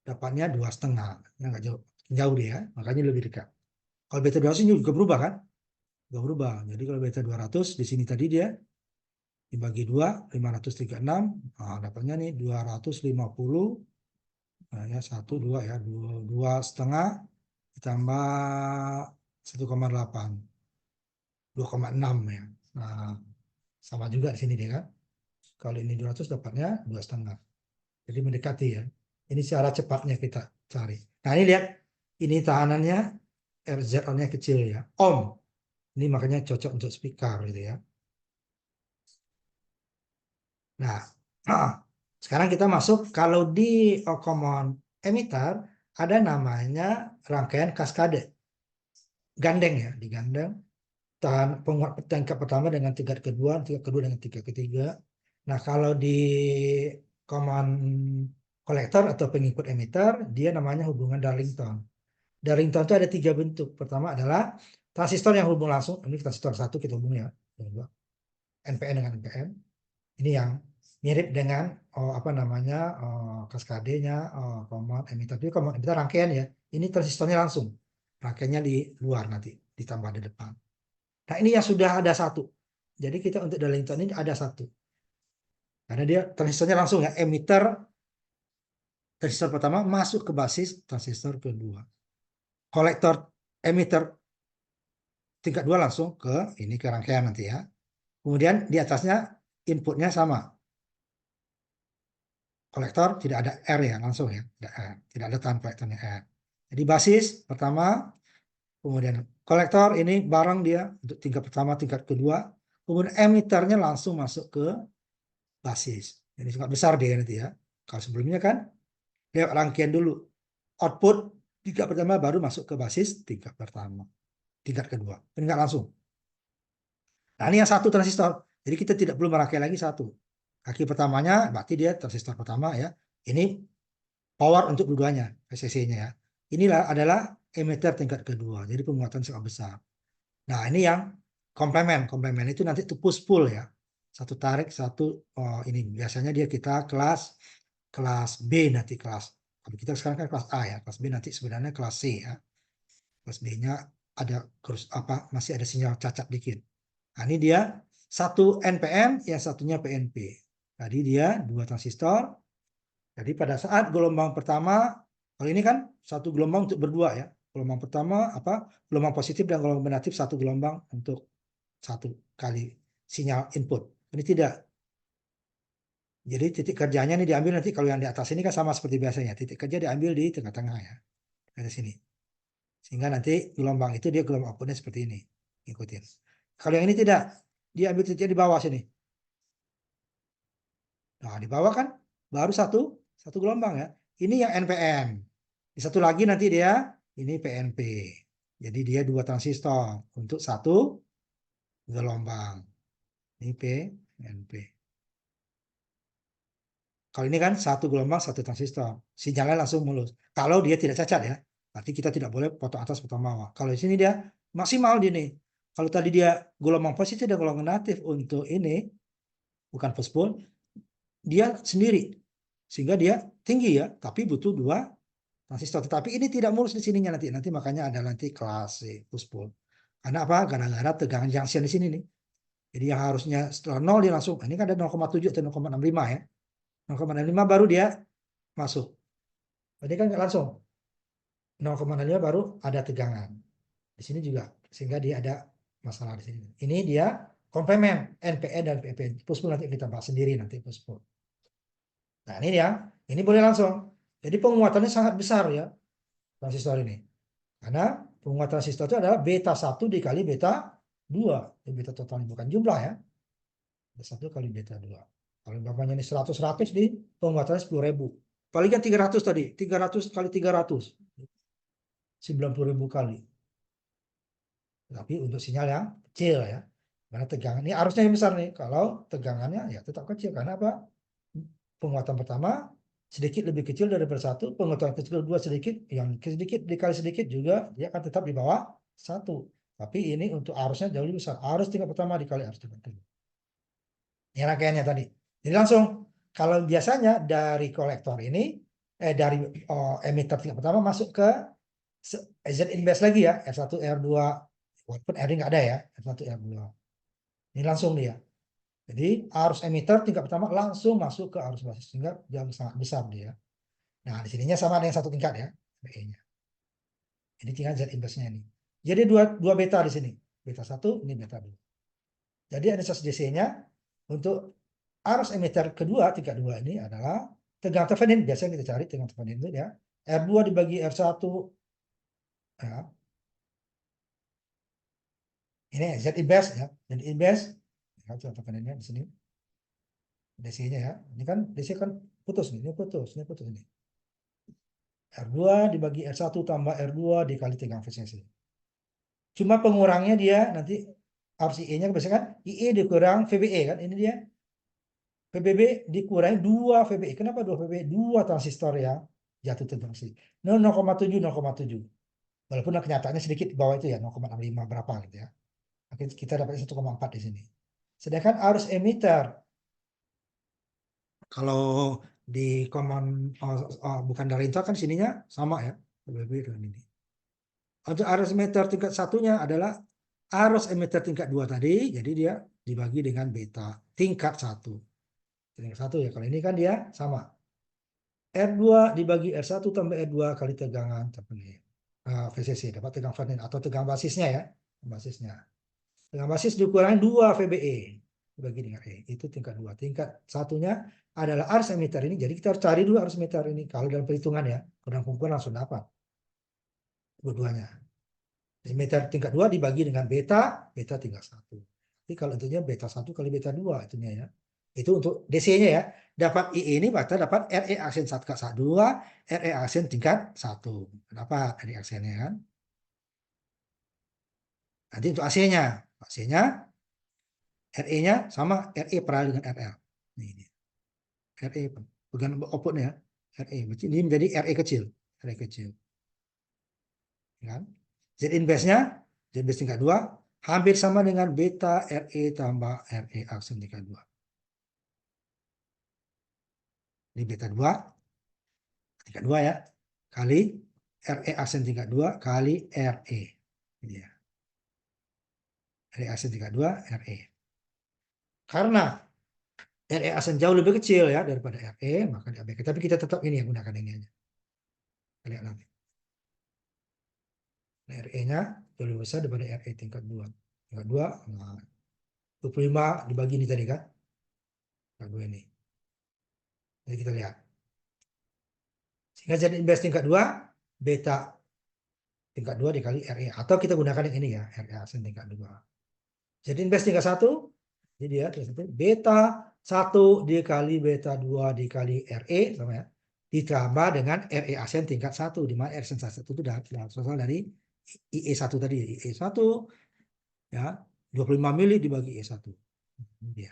dapatnya 2,5. Ya nggak jauh. Jauh dia, makanya lebih dekat. Kalau beta 200 ini juga berubah kan? Juga berubah. Jadi kalau beta 200 di sini tadi dia dibagi 2, 536. Nah, dapatnya nih 250. Nah, ya 1, 2 ya. 2,5 ditambah 1,8. 2,6 ya. Nah, sama juga di sini dia kan. Kalau ini 200 dapatnya 2,5. Jadi mendekati ya. Ini cara cepatnya kita cari. Nah, ini lihat. Ini tahanannya RZ-nya kecil ya. Ohm. Ini makanya cocok untuk speaker gitu ya. Nah, sekarang kita masuk kalau di common emitter ada namanya rangkaian kaskade. Gandeng ya, digandeng. Tahan penguat tingkat pertama dengan tingkat kedua dengan tingkat ketiga. Nah, kalau di common kolektor atau pengikut emitter, dia namanya hubungan Darlington. Darlington itu ada 3 bentuk. Pertama adalah transistor yang hubung langsung. Ini transistor 1 kita hubung ya. NPN dengan NPN. Ini yang mirip dengan apa namanya kaskadenya, common emitter. Jadi common emitter rangkaian ya. Ini transistornya langsung. Rangkaiannya di luar nanti, ditambah di depan. Nah ini yang sudah ada 1. Jadi kita untuk Darlington ini ada 1. Karena dia transistornya langsung ya, emitter transistor pertama masuk ke basis transistor kedua. Kolektor emitter tingkat 2 langsung ke ini ke rangkaian nanti ya. Kemudian di atasnya inputnya sama. Kolektor tidak ada R ya langsung ya, tidak ada tahan kolektornya R. Jadi basis pertama, kemudian kolektor ini bareng dia untuk tingkat pertama, tingkat kedua, kemudian emitternya langsung masuk ke basis. Ini sangat besar dia nanti ya. Kalau sebelumnya kan lewat rangkaian dulu, output tingkat pertama baru masuk ke basis tingkat pertama, tingkat kedua, ini nggak langsung. Nah ini yang 1 transistor, jadi kita tidak perlu merangkai lagi 1. Kaki pertamanya berarti dia transistor pertama ya. Ini power untuk keduanya, VCC-nya ya. Inilah adalah emitter tingkat kedua, jadi penguatan sangat besar. Nah ini yang komplemen. Komplemen itu nanti itu push pull ya. 1 tarik, 1 ini biasanya dia kita kelas B nanti kelas. Kalau kita sekarang kan kelas A ya. Kelas B nanti sebenarnya kelas C ya. Kelas B-nya ada masih ada sinyal cacat dikit. Nah ini dia 1 NPN, yang satunya PNP. Tadi dia 2 transistor. Jadi pada saat gelombang pertama, kalau ini kan 1 gelombang untuk berdua ya. Gelombang pertama gelombang positif dan gelombang negatif 1 gelombang untuk 1 kali sinyal input. Ini tidak. Jadi titik kerjanya ini diambil nanti kalau yang di atas ini kan sama seperti biasanya. Titik kerja diambil di tengah-tengah ya. Dari sini. Sehingga nanti gelombang itu dia gelombang outputnya seperti ini. Ikutin. Kalau yang ini tidak. Dia ambil titiknya di bawah sini. Nah di bawah kan baru satu gelombang ya. Ini yang NPN. Di satu lagi nanti dia ini PNP. Jadi dia 2 transistor untuk 1 gelombang. Ini PNP. Kalau ini kan 1 gelombang 1 transistor. Sinyalnya langsung mulus. Kalau dia tidak cacat ya. Berarti kita tidak boleh potong atas potong bawah. Kalau di sini dia maksimal di nih. Kalau tadi dia gelombang positif dan gelombang negatif untuk ini bukan push pull, dia sendiri. Sehingga dia tinggi ya, tapi butuh 2 transistor. Tetapi ini tidak mulus di sininya nanti. Nanti makanya ada nanti kelas push pull. Karena apa? Gara-gara tegangan junction di sini nih. Jadi yang harusnya setelah 0 dia langsung. Ini kan ada 0,7 atau 0,65 ya. 0,65 baru dia masuk. Berarti kan nggak langsung. 0,5 baru ada tegangan. Di sini juga. Sehingga dia ada masalah di sini. Ini dia komplemen NPN dan PP. Push pull nanti kita bahas sendiri nanti push pull. Nah ini dia. Ini boleh langsung. Jadi penguatannya sangat besar ya. Transistor ini. Karena penguatan transistor itu adalah beta 1 dikali beta 2. Beta total bukan jumlah ya. Beta 1 kali beta 2. Kalau bapaknya ini 100 di penguatannya 10.000. Palingan 300 tadi. 300 kali 300. 90.000 kali. Tapi untuk sinyal yang kecil ya. Karena tegangan ini arusnya yang besar nih. Kalau tegangannya ya tetap kecil. Karena apa? Penguatan pertama sedikit lebih kecil daripada 1. Penguatan kedua sedikit. Yang sedikit dikali sedikit juga dia akan tetap di bawah 1. Tapi ini untuk arusnya jauh lebih besar. Arus tingkat pertama dikali arus tingkat kedua. Ini rangkaiannya tadi. Jadi langsung. Kalau biasanya dari kolektor ini, dari emitter tingkat pertama masuk ke Z inverse lagi ya. R1, R2. Walaupun R nggak ada ya. R1, R2. Ini langsung dia. Jadi arus emitter tingkat pertama langsung masuk ke arus basis. Sehingga jauh sangat besar dia. Nah di sininya sama dengan 1 tingkat ya. BE-nya. Ini tinggal Z inverse-nya ini. Jadi dua beta di sini. Beta 1, ini beta 2. Jadi intensitas DC-nya untuk arus emitter kedua, tingkat 2 ini adalah tegangan Thevenin. Biasanya kita cari tegangan Thevenin itu ya. R2 dibagi R1. Ya. Ini Z inverse ya. Z inverse. Ya, Theveninnya di sini. DC-nya ya. Ini kan DC kan putus nih. Ini putus. Ini putus ini. R2 dibagi R1 tambah R2 dikali tegangan VCC. Cuma pengurangnya dia nanti arus IE-nya biasanya kan IE dikurang VBE kan. Ini dia VBB dikurangi 2 VBI. Kenapa 2 VBI? 2 transistor yang jatuh terjungsi. 0,7, 0,7. Walaupun kenyataannya sedikit di bawah itu ya, 0,65 berapa gitu ya. Mungkin kita dapat 1,4 di sini. Sedangkan arus emitter, kalau di common bukan dari itu kan sininya sama ya, VBB dengan ini. Untuk arus emitter tingkat satunya adalah arus emitter tingkat 2 tadi, jadi dia dibagi dengan beta tingkat 1. Tingkat 1 ya, kalau ini kan dia sama. R2 dibagi R1 tambah R2 kali tegangan terpenuhi. VCC, dapat tegangan frontend atau tegangan basisnya ya. Basisnya. Tegangan basis dikurangi 2 VBE. Dibagi dengan E. Itu tingkat 2. Tingkat satunya adalah arus emitter ini. Jadi kita harus cari dulu arus emitter ini. Kalau dalam perhitungan ya. Dalam pengumpulan langsung dapat. Dua-duanya. Emitter tingkat 2 dibagi dengan beta. Beta tingkat 1. Jadi kalau tentunya beta 1 kali beta 2 itunya ya. Itu untuk DC-nya ya. Dapat IE ini berarti dapat RE aksen 1 tingkat 2, RE aksen tingkat 1. Dapat RE aksennya kan. Nanti untuk AC-nya. AC-nya RE-nya sama RE paralel dengan RL. Ini RE bukan outputnya RE. Ini menjadi RE kecil. RE kecil. Kan? Z inverse-nya Z inverse tingkat 2 hampir sama dengan beta RE tambah RE aksen tingkat 2. Ini beta 2 tingkat 2 ya. Kali RE aksen tingkat 2 kali RE. Ini ya. RE aksen tingkat 2 RE. Karena RE aksen jauh lebih kecil ya daripada RE, maka diabaikan. Tapi kita tetap ini yang gunakan ini aja. Lihat nanti. RE-nya jauh lebih besar daripada RE tingkat 2. Tingkat 2, nah, 25 dibagi ini tadi kan. Tingkat 2 ini. Jadi kita lihat. Sehingga Z inverse tingkat 2, beta tingkat 2 dikali RE. Atau kita gunakan yang ini ya, RE aksen tingkat 2. Z inverse tingkat 1, jadi ya, beta 1 dikali beta 2 dikali RE, sama ya, ditambah dengan RE aksen tingkat 1, di mana RE aksen 1 itu berasal dari IE1 tadi. IE1 ya 25 mili dibagi E1. Dia.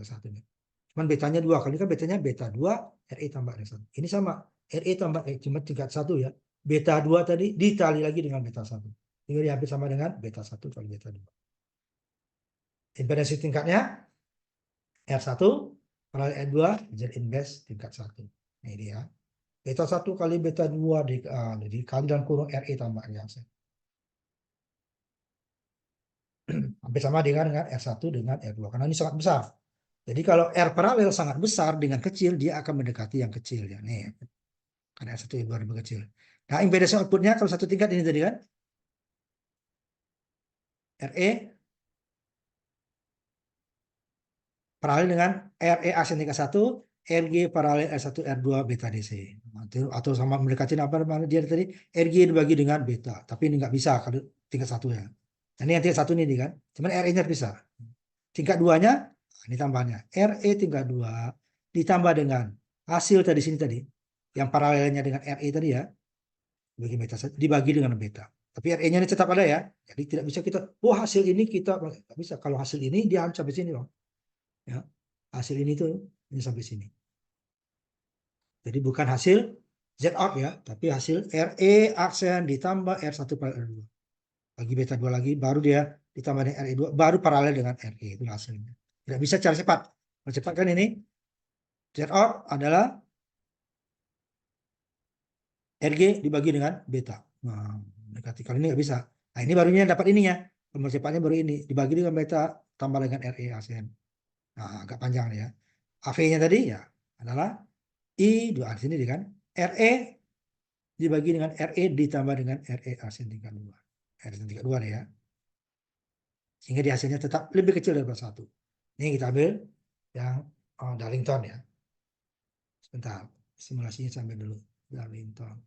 Satu nih. Cuman betanya 2 kali kan betanya beta 2 RE tambah R1. Ini sama RE tambah cuma tingkat 1 ya. Beta 2 tadi dikali lagi dengan beta 1. Ini hampir sama dengan beta 1 kali beta 2. Impedansi tingkatnya R1 kali R2 Z inverse tingkat 1. Nah, ini ya. Beta 1 kali beta 2 dikali dan kurung RE tambah R1. Hampir sama dengan R1 dengan R2 karena ini sangat besar. Jadi kalau R paralel sangat besar dengan kecil, dia akan mendekati yang kecil ya. Nih, karena R1 R2 lebih kecil. Nah, impedance outputnya kalau satu tingkat ini tadi kan, RE paralel dengan RE aksen tingkat 1, RG paralel R1 R2 beta DC. Atau sama mendekati apa namanya dia tadi, RG dibagi dengan beta. Tapi ini nggak bisa kalau tingkat 1 ya. Nah, ini yang tingkat 1 ini kan. Cuman RE-nya bisa. Tingkat 2-nya, ini tambahnya. RE tingkat 2 ditambah dengan hasil tadi sini tadi, yang paralelnya dengan RE tadi ya, bagi beta dibagi dengan beta. Tapi RE-nya ini tetap ada ya. Jadi tidak bisa kita, oh hasil ini kita tidak bisa. Kalau hasil ini dia harus sampai sini loh. Ya. Hasil ini tuh ini sampai sini. Jadi bukan hasil Z out ya, tapi hasil RE aksen ditambah R1 paralel R2. Bagi beta 2 lagi, baru dia ditambah dengan RE2, baru paralel dengan RE. Itu hasilnya. Tidak bisa cara cepat. Kalau cepat kan ini, Z out adalah RG dibagi dengan beta. Nah, mendekati kali ini nggak bisa. Nah, ini barunya dapat ininya. Cepatnya baru ini. Dibagi dengan beta tambah dengan RE ASN. Nah, agak panjang nih ya. AV-nya tadi ya adalah I, dua di sini kan. RE dibagi dengan RE ditambah dengan RE ASN tingkat 2. RE tingkat 2 nih ya. Sehingga di hasilnya tetap lebih kecil daripada 1. Ini kita ambil yang Darlington ya. Sebentar. Simulasinya sampai dulu. Darlington.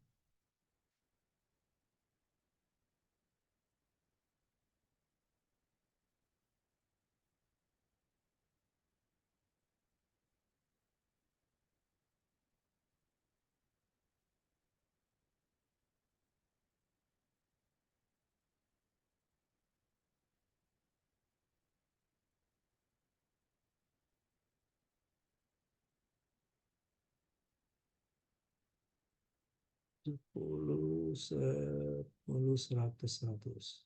10, 10, 100, 100.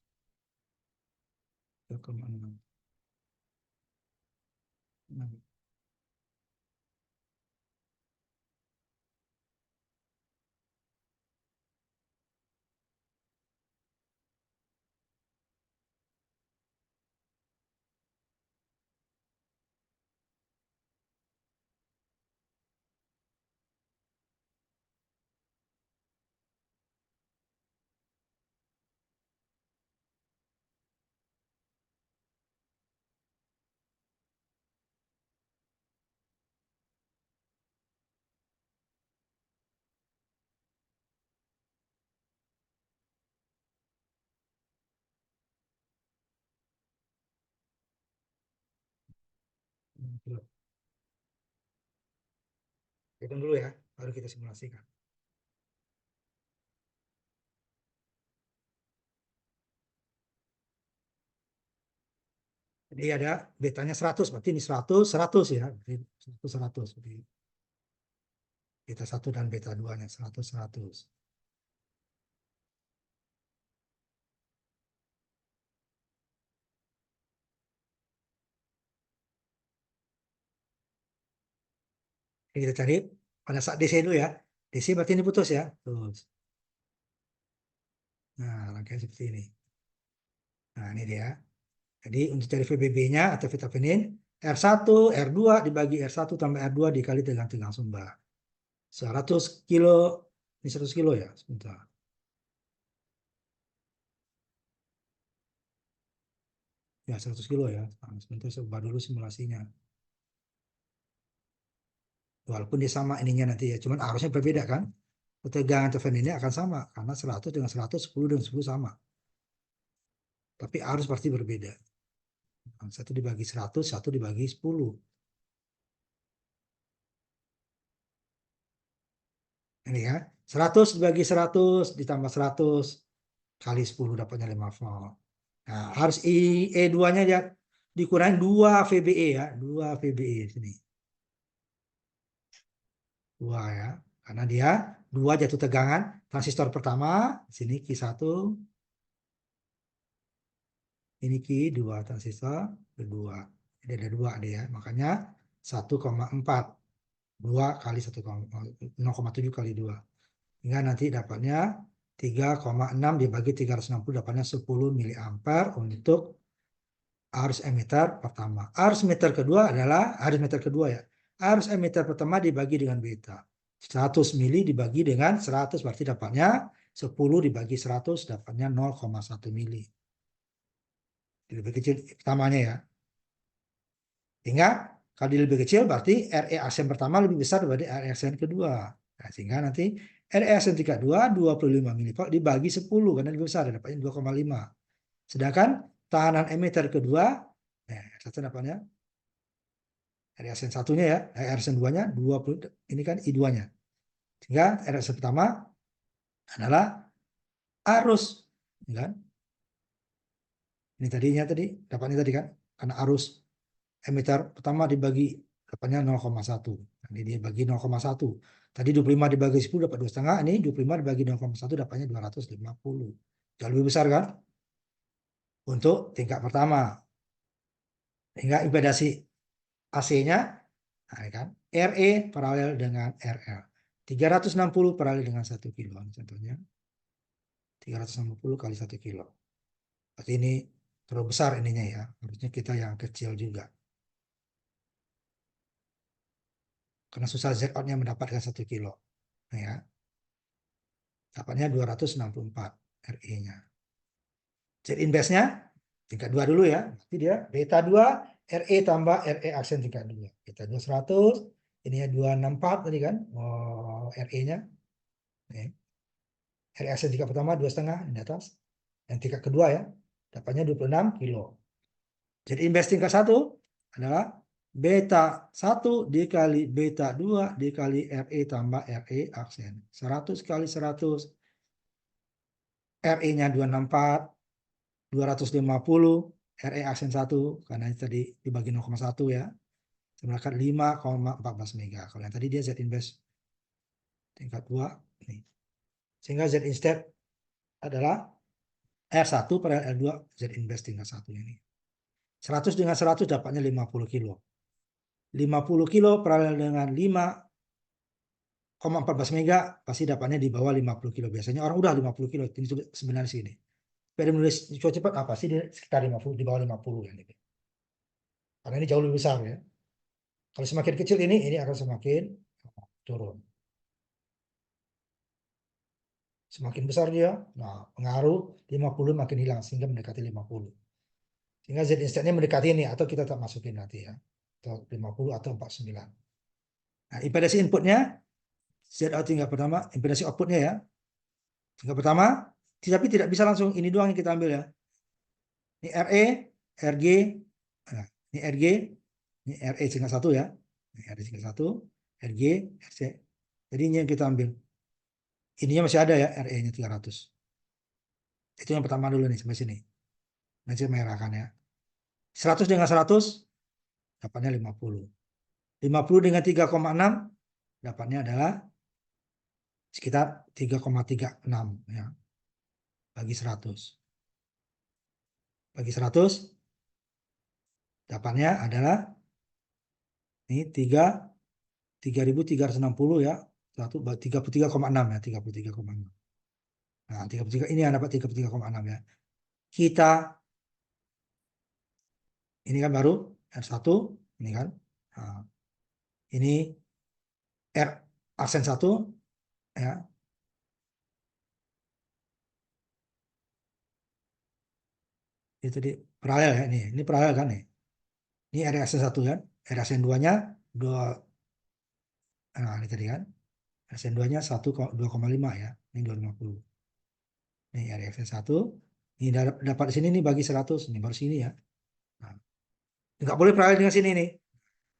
3,6. Hitung dulu ya, baru kita simulasikan. Jadi ada betanya 100, berarti ini 100, 100 ya. Berarti 100, 100. Jadi beta 1 dan beta 2-nya 100, 100. Ini kita cari pada saat DC dulu ya. DC berarti ini putus ya. Terus. Nah, rangkaian seperti ini. Nah, ini dia. Jadi untuk cari VBB-nya atau vitamin R1, R2 dibagi R1 tambah R2 dikali tegang sumber. 100 kilo, ini 100 kilo ya, sebentar. Ya, 100 kilo ya. Nah, sebentar saya ubah dulu simulasinya. Walaupun dia sama ininya nanti ya, cuman arusnya berbeda kan. Ketegangan teven ini akan sama, karena 100 dengan 100, 10 dengan 10 sama. Tapi arus pasti berbeda. Nah, 1 dibagi 100, 1 dibagi 10. Ini ya, 100 dibagi 100 ditambah 100 kali 10 dapatnya 5 volt. Nah, harus E2-nya ya dikurangi 2 VBE ya, 2 VBE sini. 2 ya. Karena dia 2 jatuh tegangan transistor pertama, sini Q1, ini Q2 transistor kedua. Jadi ada 2 dia, makanya 1,4. 2 kali 0,7 kali 2. Hingga nanti dapatnya 3,6 dibagi 360 dapatnya 10 miliampere untuk arus emitter pertama. Arus emitter kedua adalah arus emitter kedua ya. Arus emitter pertama dibagi dengan beta. 100 mili dibagi dengan 100 berarti dapatnya 10 dibagi 100 dapatnya 0,1 mili. Lebih kecil pertamanya ya. Sehingga kalau dia lebih kecil berarti RE aksen pertama lebih besar daripada RE aksen kedua. Nah, sehingga nanti RE aksen tingkat 2 25 milivolt dibagi 10 karena lebih besar dapatnya 2,5. Sedangkan tahanan emitter kedua satu dapatnya RE aksen satunya ya, RE aksen 2-nya 20 ini kan I2-nya. Sehingga RE aksen pertama adalah arus kan? Ini tadinya tadi dapatnya tadi kan karena arus emitter pertama dibagi dapatnya 0,1. Ini dia bagi 0,1. Tadi 25 dibagi 10 dapat 2,5. Ini 25 dibagi 0,1 dapatnya 250. Jauh lebih besar kan? Untuk tingkat pertama. Hingga impedasi AC-nya nah, kan? RE paralel dengan RL. 360 paralel dengan 1 kilo. Contohnya 360 kali 1 kilo. Berarti ini terlalu besar ininya ya. Harusnya kita yang kecil juga. Karena susah Z out-nya mendapatkan 1 kilo. Nah, ya. Dapatnya 264 RE-nya. Z inverse-nya tingkat 2 dulu ya. Jadi dia beta 2 RE tambah RE aksen tingkat 2. Beta 2 100, ininya 264 tadi kan. Oh, RE-nya. RE aksen tingkat pertama 2,5 di atas. Yang tingkat kedua ya. Dapatnya 26 kilo. Jadi inverse tingkat 1 adalah beta 1 dikali beta 2 dikali RE tambah RE aksen. 100 kali 100 RE-nya 264, 250, RE aksen 1, karena tadi dibagi 0,1 ya, menggunakan 5,14 mega. Kalau yang tadi dia Z inverse tingkat 2, nih. Sehingga Z instead adalah R1 per R2 Z invest tinggal 1 ini. 100 dengan 100 dapatnya 50 kilo. 50 kilo paralel dengan 5,14 mega pasti dapatnya di bawah 50 kilo. Biasanya orang udah 50 kilo. Ini sebenarnya sini. Tapi menulis coba cepat apa sih di sekitar 50 di bawah 50 ya. Karena ini jauh lebih besar ya. Kalau semakin kecil ini akan semakin turun. Semakin besar dia, nah pengaruh 50 makin hilang sehingga mendekati 50. Sehingga Z instead-nya mendekati ini atau kita tak masukin nanti ya. Atau 50 atau 49. Nah, impedasi inputnya Z out tingkat pertama, impedasi outputnya ya. Tingkat pertama, tapi tidak bisa langsung ini doang yang kita ambil ya. Ini RE, RG, nah, ini RG, ini RE tingkat 1 ya. Ini RE tingkat 1, RG, RC. Jadi ini yang kita ambil. Ininya masih ada ya, RE-nya 300. Itu yang pertama dulu nih, sampai sini. Nanti saya merahkan ya. 100 dengan 100, dapatnya 50. 50 dengan 3,6, dapatnya adalah sekitar 3,36 ya. Bagi 100. Bagi 100, dapatnya adalah ini 3.360 ya. 33,6 ya, 33,6. Nah, 33 ini yang dapat 33,6 ya. Kita ini kan baru R1 ini kan. Nah, ini R aksen 1 ya. Itu di paralel ya ini. Ini paralel kan nih. Ini R aksen 1 kan. R aksen 2-nya 2. Nah, ini tadi kan. Aksen 2-nya 2,5 ya. Ini 250. Ini R aksen 1. Ini dapat di sini nih bagi 100. Ini baru sini ya. Nah, nggak boleh paralel dengan sini nih.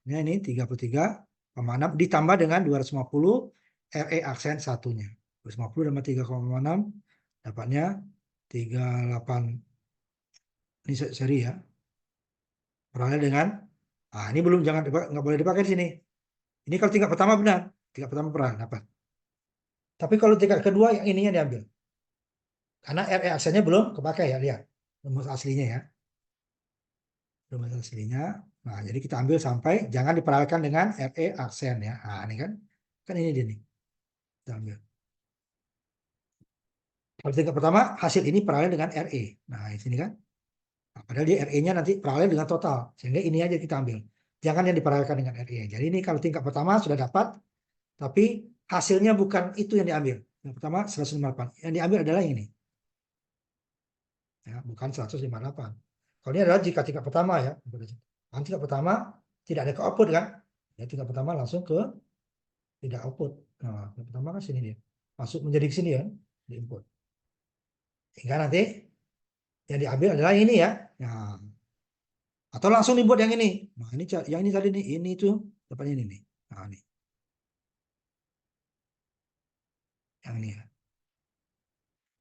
Ini 33,6 ditambah dengan 250 RE aksen 1-nya. 250 tambah 3,6 dapatnya 38. Ini seri ya. Paralel dengan ini belum, jangan nggak boleh dipakai di sini. Ini kalau tingkat pertama benar, tingkat pertama paralel dapat. Tapi kalau tingkat kedua yang ininya diambil. Karena RE aksennya belum kepakai ya, lihat. Rumus aslinya ya. Rumus aslinya. Nah, jadi kita ambil sampai jangan diparalelkan dengan RE aksen ya. Nah, ini kan. Kan ini dia nih. Kita ambil. Kalau tingkat pertama, hasil ini paralel dengan RE. Nah, di sini kan. Nah, padahal dia RE-nya nanti paralel dengan total. Sehingga ini aja kita ambil. Jangan yang diparalelkan dengan RE. Jadi ini kalau tingkat pertama sudah dapat, tapi hasilnya bukan itu yang diambil. Yang pertama 158. Yang diambil adalah ini. Ya, bukan 158. Kalau ini adalah jika tingkat pertama ya. Nanti tingkat pertama tidak ada ke output kan. Ya, tingkat pertama langsung ke tidak output. Nah, tingkat pertama kan sini dia. Masuk menjadi ke sini ya. Di input. Hingga nanti yang diambil adalah ini ya. Nah, atau langsung dibuat yang ini. Nah, ini yang ini tadi nih, ini tuh dapatnya ini nih. Nah, ini. Yang ini ya.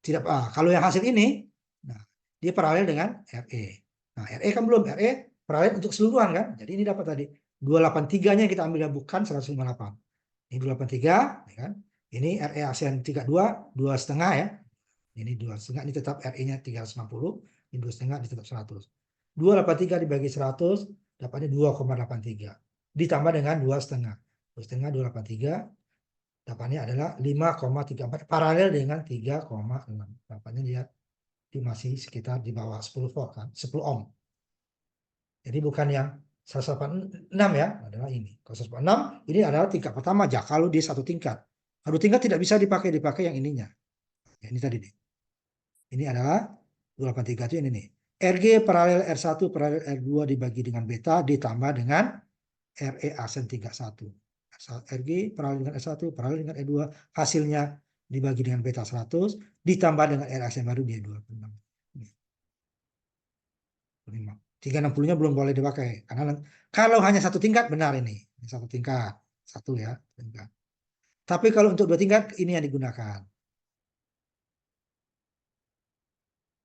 Tidak kalau yang hasil ini, nah, dia paralel dengan RE. Nah, RE kan belum, RE paralel untuk keseluruhan kan. Jadi ini dapat tadi 283-nya kita ambil ya, bukan 158. Ini 283 ya kan. Ini RE aksen 32, 2,5 ya. Ini 2,5, ini tetap RE-nya 360, ini 2,5 ini tetap 100. 283 dibagi 100 dapatnya 2,83. Ditambah dengan 2,5. 2,5 283 dapatnya adalah 5,34 paralel dengan 3,6. Dapatnya dia masih sekitar di bawah 10 volt kan, 10 ohm. Jadi bukan yang 186 ya, adalah ini. Kalau 186 ini adalah tingkat pertama aja kalau dia satu tingkat. Satu tingkat tidak bisa dipakai yang ininya. Ya, ini tadi nih. Ini adalah 283 itu ini nih. RG paralel R1 paralel R2 dibagi dengan beta ditambah dengan RE aksen 31. RG paralel dengan R1 paralel dengan R2 hasilnya dibagi dengan beta 100 ditambah dengan R aksen baru dia 26. 360-nya belum boleh dipakai karena kalau hanya satu tingkat benar ini satu tingkat satu ya tingkat. Tapi kalau untuk dua tingkat ini yang digunakan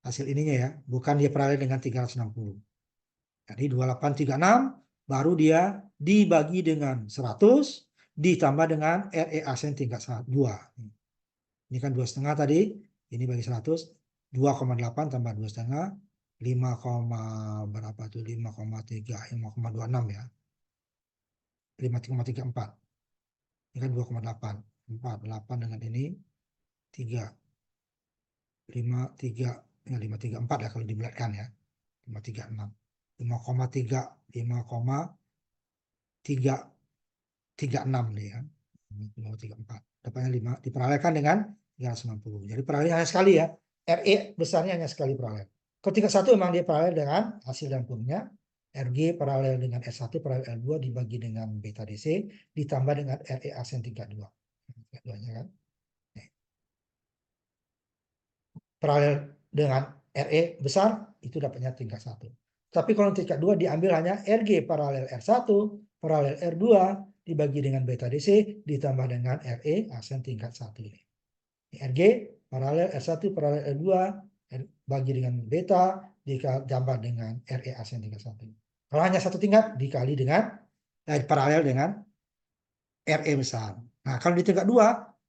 hasil ininya ya, bukan dia paralel dengan 360. Jadi 2836 baru dia dibagi dengan 100 ditambah dengan RE aksen tingkat 2. Ini kan 2,5 tadi, ini bagi 100, 2,8 tambah 2,5, 5, berapa tuh, 5,3, 5,26 ya, 5,34. Ini kan 2,8, 4, 8 dengan ini 3, 5, 3, ya 5,34 ya kalau dibulatkan ya, 5,36, 5,3, 5,336 nih ya, 5,34. Dapatnya 5, diparalelkan dengan 390. Jadi paralelnya hanya sekali ya, RE besarnya hanya sekali paralel. Kalau tingkat 1 memang dia paralel dengan hasil dampungnya, RG paralel dengan S1 paralel L2 dibagi dengan beta DC ditambah dengan RE aksen tingkat 2. Tingkat 2-nya kan. Paralel dengan RE besar itu dapatnya tingkat 1. Tapi kalau tingkat 2 diambil hanya RG paralel R1 paralel R2 dibagi dengan beta DC ditambah dengan RE aksen tingkat 1 ini. RG paralel R1 paralel R2 bagi dengan beta ditambah dengan RE aksen tingkat 1. Kalau hanya satu tingkat dikali dengan paralel dengan RE besar. Nah, kalau di tingkat 2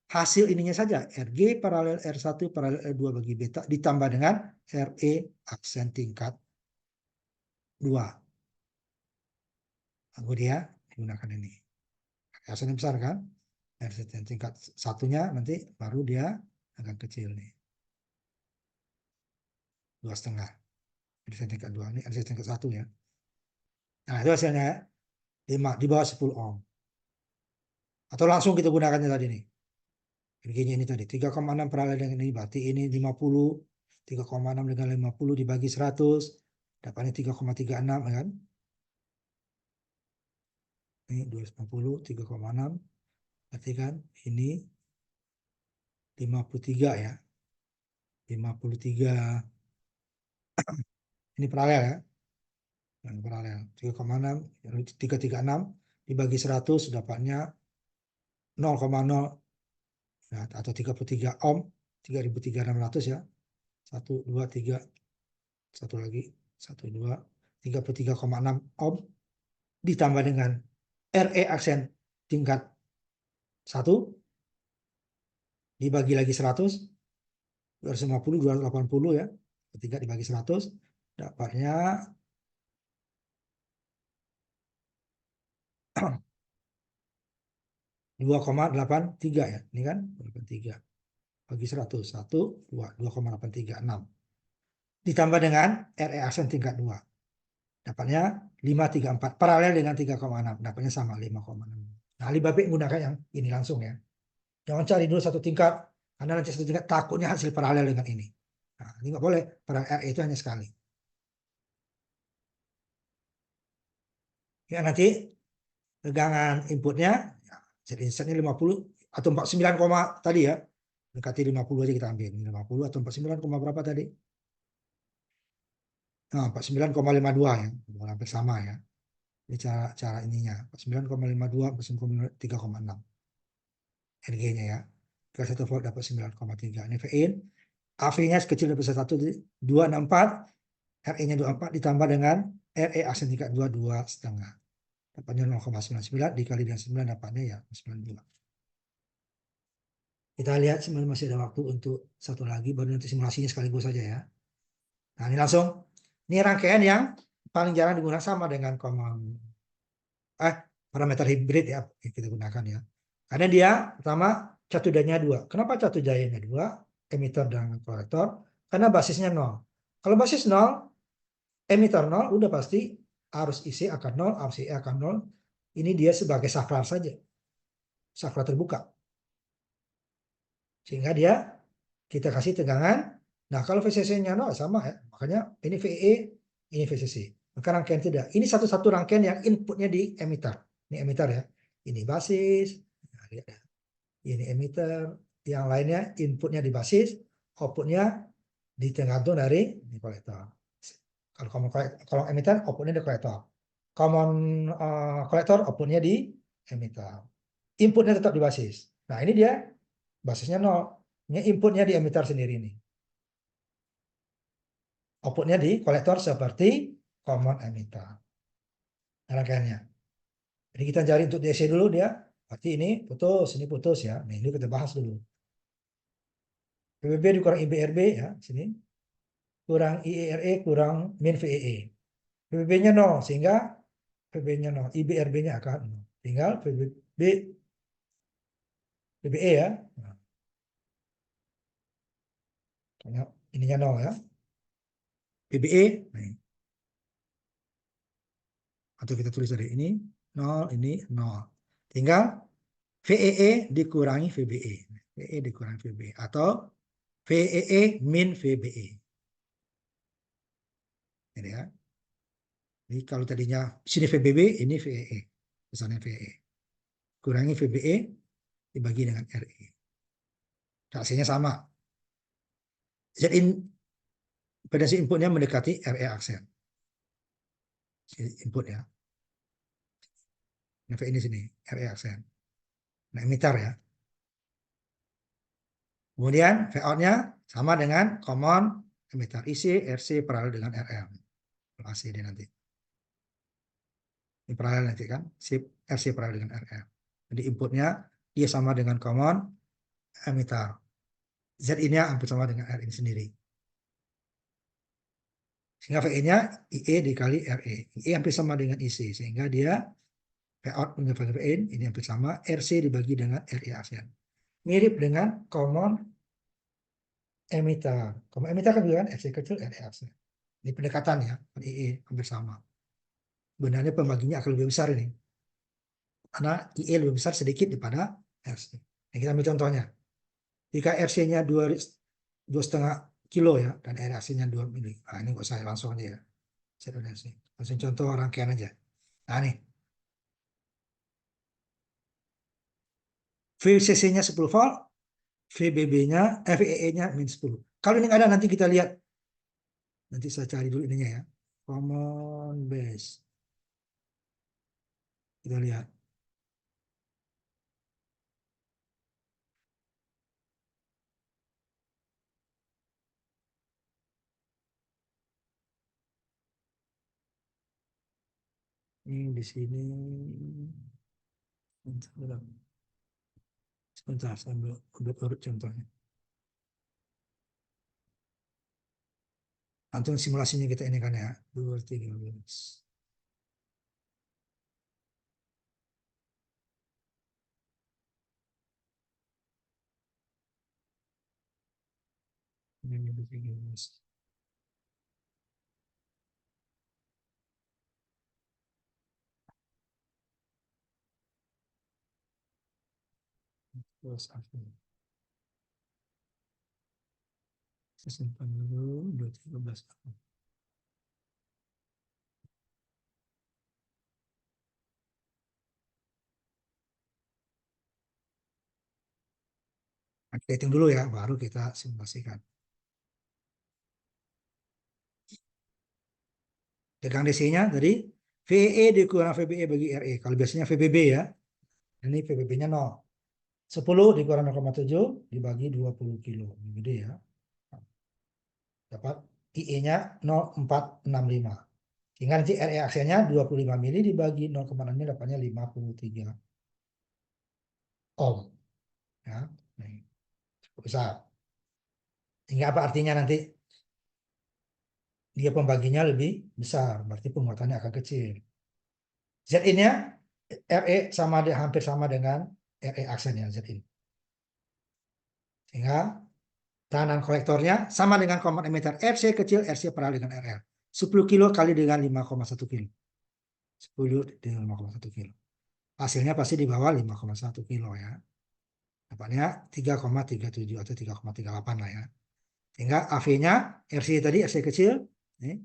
hasil ininya saja RG paralel R1 paralel R2 bagi beta ditambah dengan RE aksen tingkat 2. Kemudian digunakan ini. Aksen yang besar kan? Aksen tingkat satunya nanti baru dia agak kecil nih. 2,5. Aksen tingkat 2 ini aksen tingkat 1 ya. Nah, itu hasilnya 5 di bawah 10 ohm. Atau langsung kita gunakannya tadi nih. Begini ini tadi 3,6 paralel dengan ini berarti ini 50, 3,6 dengan 50 dibagi 100 dapatnya 3,36 kan. Ini 250 3,6 berarti kan ini 53 ya. 53 ini paralel ya. Yang paralel 3,6 336 dibagi 100 dapatnya 0,0 atau 33 ohm 3.3600 ya. 1 2 3 satu lagi 1 2 33,6 ohm ditambah dengan RE aksen tingkat 1 dibagi lagi 100 250 280 ya, ketiga dibagi 100 dapatnya 2,83 ya, ini kan 83 bagi 100 1 2 2,836 ditambah dengan RE aksen tingkat 2 dapatnya 534 paralel dengan 3,6 dapatnya sama 5,6. Nah, Alibaba menggunakan yang ini langsung ya. Jangan cari dulu satu tingkat, karena nanti satu tingkat takutnya hasil paralel dengan ini. Nah, ini nggak boleh, paralel RE itu hanya sekali. Ya, nanti tegangan inputnya, ya, jadi insertnya 50 atau 49, tadi ya, dekati 50 aja kita ambil, 50 atau 49, berapa tadi? Nah, 49,52 ya, hampir sama ya. Ini cara ininya, 49,52, 3,6. RG-nya ya. Ke 1 volt dapat 9,3. Ini Vin. AV-nya kecil dari 1, 264. RE-nya 24 ditambah dengan RE aksen tingkat 2, 2,5. Dapatnya 0,99 dikali dengan 9 dapatnya ya 92. Kita lihat sebenarnya masih ada waktu untuk satu lagi, baru nanti simulasinya sekaligus saja ya. Nah, ini langsung. Ini rangkaian yang paling jarang digunakan sama dengan parameter hibrid ya yang kita gunakan ya. Karena dia pertama catudanya 2. Kenapa catudanya 2? Emitter dan kolektor. Karena basisnya 0. Kalau basis 0, emitter 0 udah pasti arus IC akan 0, arus IE akan 0. Ini dia sebagai saklar saja. Saklar terbuka. Sehingga dia kita kasih tegangan. Nah, kalau VCC-nya 0 sama ya. Makanya ini VE, ini VCC. Maka rangkaian tidak. Ini satu-satu rangkaian yang inputnya di emitter. Ini emitter ya. Ini basis. Nah, lihat ya. Ini emitter. Yang lainnya inputnya di basis. Outputnya tergantung dari kolektor. Kalau emitter, outputnya di kolektor. Common kolektor, outputnya di emitter. Inputnya tetap di basis. Nah, ini dia basisnya 0. Ini inputnya di emitter sendiri nih. Outputnya di kolektor seperti common emitter. Rangkaiannya. Jadi kita cari untuk DC dulu dia. Berarti ini putus ya. Nah, ini kita bahas dulu. VBB dikurang IBRB ya, sini. Kurang IERE kurang min VEE. VBB-nya 0, sehingga VB-nya 0, IBRB-nya akan 0. Tinggal VBE ya. Nah, ininya 0 ya. VBE, nih. Atau kita tulis dari ini 0, ini 0. Tinggal VEE dikurangi VBE. VEE dikurangi VBE. Atau VEE min VBE. Ini ya. Ini kalau tadinya sini VBB, ini VEE. Misalnya VEE. Kurangi VBE dibagi dengan RE. Hasilnya sama. Zin potensi inputnya mendekati RE aksen. Input ya. Nah, ini sini, RE aksen. Nah, emitter ya. Kemudian Vout-nya sama dengan common emitter IC, RC paralel dengan RM. AC ini nanti. Ini paralel nanti kan, RC paralel dengan RM. Jadi inputnya dia sama dengan common emitter. ZI-nya hampir sama dengan R ini sendiri. Sehingga VE-nya IE dikali RE. IE hampir sama dengan IC. Sehingga dia Vout menjadi VIN, ini hampir sama. RC dibagi dengan RE aksen. Mirip dengan common emitter. Common emitter kan juga kan RC kecil, RE aksen. Ini pendekatan ya, IE hampir sama. Sebenarnya pembaginya akan lebih besar ini. Karena IE lebih besar sedikit daripada RC. Nah, kita ambil contohnya. Jika RC-nya 2,5 kilo ya, dan RC-nya 2 mili. Nah, ini nggak usah langsung aja ya. Langsung contoh rangkaian aja. Nah, nih. VCC-nya 10 volt, VBB-nya, VEE-nya min 10. Kalau ini ada nanti kita lihat. Nanti saya cari dulu ininya ya. Common base. Kita lihat. Ini di sini. Sebentar, saya ambil urut contohnya. Langsung simulasinya kita ini kan ya. 213. Ini 213. Terus saya simpan dulu 213. Kita hitung dulu ya, baru kita simulasikan. Tegang DC-nya tadi VE dikurang VBE bagi RE. Kalau biasanya VBB ya, ini VBB-nya 0. 10 dikurang 0,7 dibagi 20 kilo. Gede ya. Dapat IE-nya 0,465. Sehingga nanti RE aksennya 25 mili dibagi 0,6 dapatnya 53 ohm. Ya, cukup besar. Sehingga apa artinya nanti? Dia pembaginya lebih besar, berarti penguatannya akan kecil. Zin-nya RE hampir sama dengan RE aksennya Zin. Sehingga tekanan kolektornya sama dengan common emitter RC kecil, RC paralel dengan RL. 10 kilo kali dengan 5,1 kilo. 10 dengan 5,1 kilo. Hasilnya pasti di bawah 5,1 kilo ya. Dapatnya 3,37 atau 3,38 lah ya. Sehingga AV-nya RC tadi, RC kecil. Nih.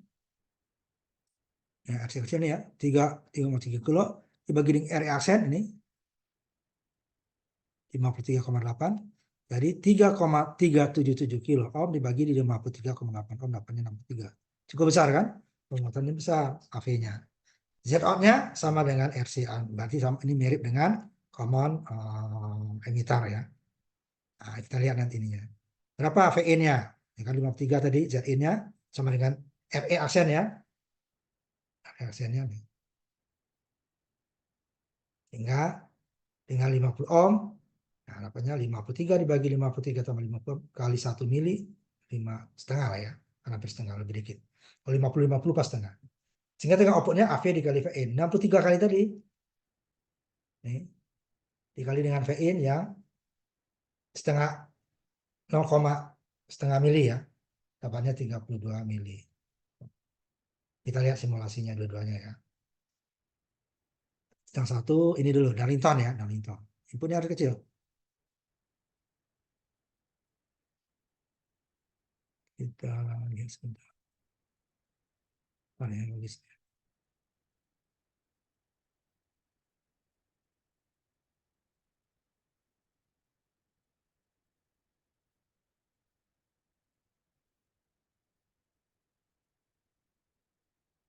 Ya, RC kecil nih ya. 3,3 kilo dibagi dengan RE aksen ini. 53,8. Jadi 3,377 kilo ohm dibagi di 53,8 ohm dapatnya 63. Cukup besar kan? Penguatannya besar AV-nya. Z-out-nya sama dengan RCA. Berarti ini mirip dengan common emitter ya. Nah, kita lihat nanti ininya. Berapa VE-nya? Ya kan 53 tadi, ZI-nya sama dengan RE aksen ya. RE aksennya nih. Hingga dengan 50 ohm. Nah, harapannya 53 dibagi 53 tambah 50 kali 1 mili, 5,5 lah ya. Karena hampir setengah lebih dikit. Kalau 50 pas setengah. Sehingga dengan outputnya AV dikali VIN. 63 kali tadi. Nih, dikali dengan VIN yang setengah 0, setengah mili ya. Dapatnya 32 mili. Kita lihat simulasinya dua-duanya ya. Yang satu ini dulu, Darlington ya, Darlington. Inputnya harus kecil. Kita lihat sebentar. Mana yang nulisnya?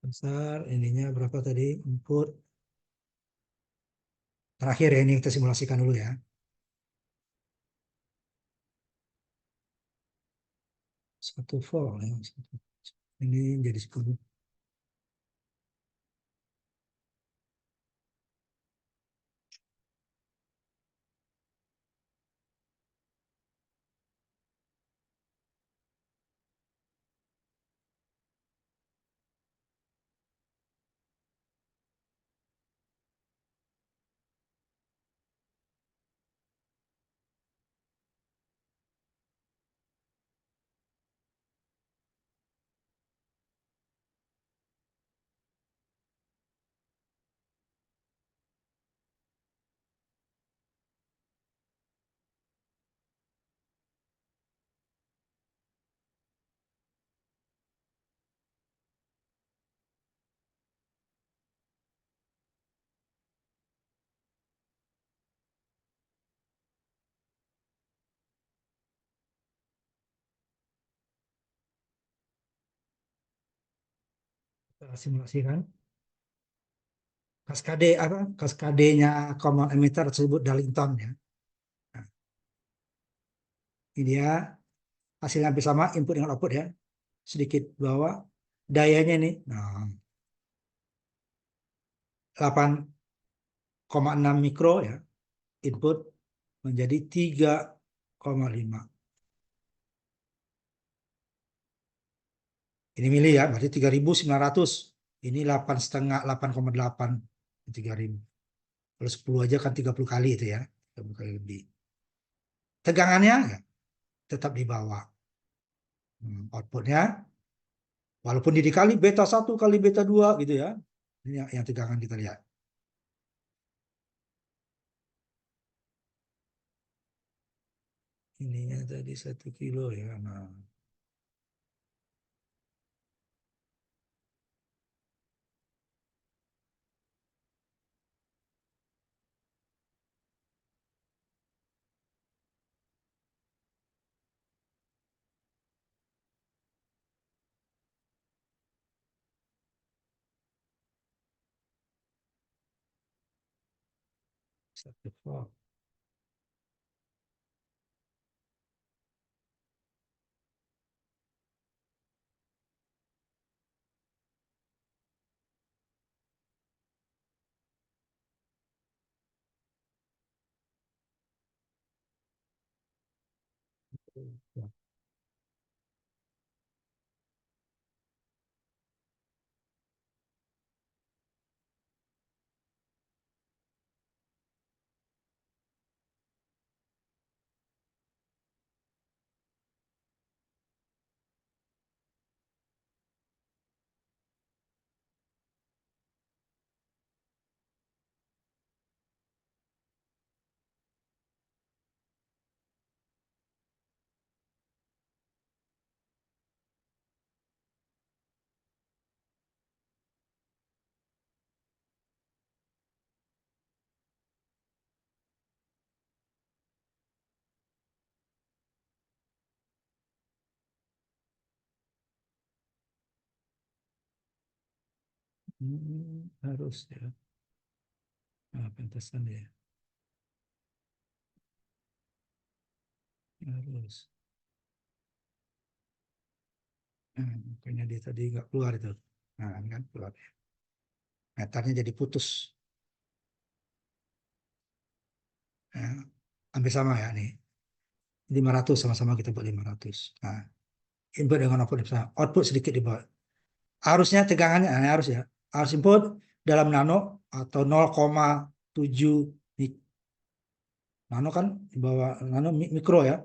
Besar, ininya berapa tadi? Input. Terakhir ya, ini kita simulasikan dulu ya. Satu volt ya. Ini jadi 10. Kita simulasikan. Kaskade apa? Kaskadenya common emitter tersebut Darlington ya. Nah, ini dia hasilnya hampir sama input dengan output ya. Sedikit bawah dayanya nih. Nah, 8,6 mikro ya. Input menjadi 3,5. Ini mili ya, berarti 3.900. Ini 8,5, 8,8. 3.000. Kalau 10 aja kan 30 kali itu ya. 30 kali lebih. Tegangannya ya, tetap di bawah. Outputnya, walaupun dikali beta 1 kali beta 2 gitu ya. Ini yang tegangan kita lihat. Ininya tadi 1 kilo ya. Nah, satu volt. Harus ya. Nah, pentesan ya. Harus. Nah, makanya dia tadi nggak keluar itu. Nah, ini kan keluar. Meternya jadi putus. Ya. hampir sama ya nih. 500 sama-sama kita buat 500. Nah, input dengan output sama. Output sedikit di bawah. Arusnya tegangannya harus ya. Arus input dalam nano atau 0,7 nano kan di bawah nano mikro ya.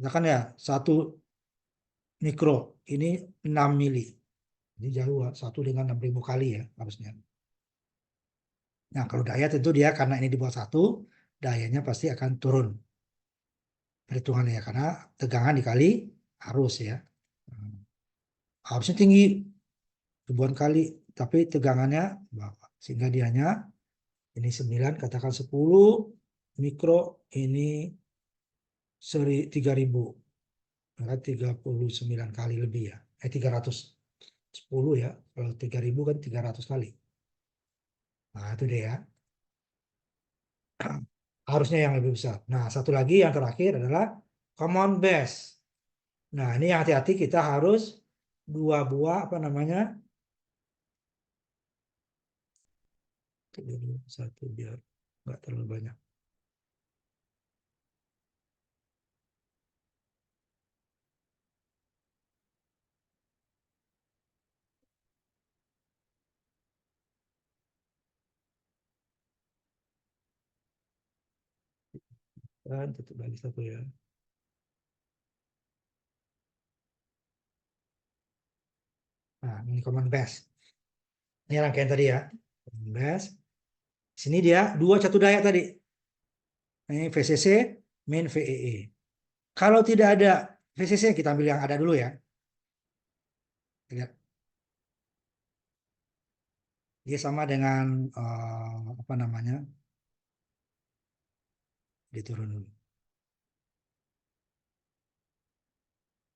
Misalkan ya 1 mikro ini 6 mili. Ini jauh 1 dengan 6.000 kali ya harusnya. Nah, kalau daya tentu dia karena ini di bawah 1, dayanya pasti akan turun. Perhitungannya ya, karena tegangan dikali arus ya. Arusnya tinggi ribuan kali, tapi tegangannya bawah. Sehingga dianya ini 9, katakan 10 mikro, ini 3000. Maka 39 kali lebih ya. 310 ya. Kalau 3000 kan 300 kali. Nah, itu dia ya. Harusnya yang lebih besar. Nah, satu lagi yang terakhir adalah common base. Nah, ini yang hati-hati, kita harus 2 buah apa namanya? Satu biar nggak terlalu banyak. Dan tutup lagi satu ya. Nah, ini common base. Ini rangkaian tadi ya. Common base. Sini dia 2 catu daya tadi. Ini VCC, main VEE. Kalau tidak ada VCC, kita ambil yang ada dulu ya. Lihat. Dia sama dengan apa namanya? Diturun dulu.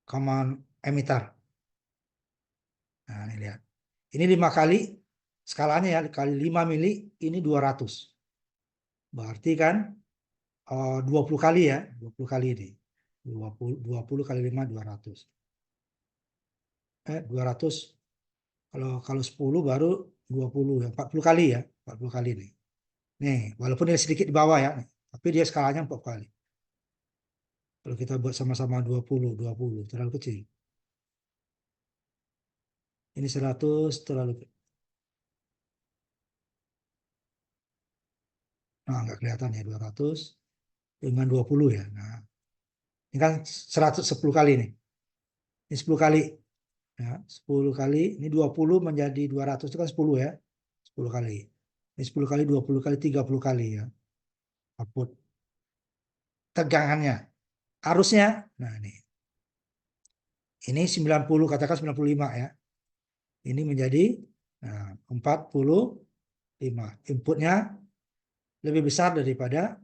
Common emitter. Nah, ini lihat. Ini 5 kali skalanya ya, kali 5 mili, ini 200. Berarti kan 20 kali ya, 20 kali ini. 20 kali 5 200. 200, kalau 10 baru 20 ya, 40 kali ya, 40 kali nih. Nih, walaupun dia sedikit di bawah ya, tapi dia skalanya 40 kali. Kalau kita buat sama-sama 20 terlalu kecil. Ini 100 terlalu, nah nggak kelihatan ya, 200 dengan 20 ya. Nah, ini kan 110 kali nih. Ini 10 kali. Ya, 10 kali, ini 20 menjadi 200 itu kan 10 ya. 10 kali. Ini 10 kali, 20 kali, 30 kali ya. Output. Tegangannya. Arusnya, nah ini 90, katakan 95 ya. Ini menjadi 45. Inputnya lebih besar daripada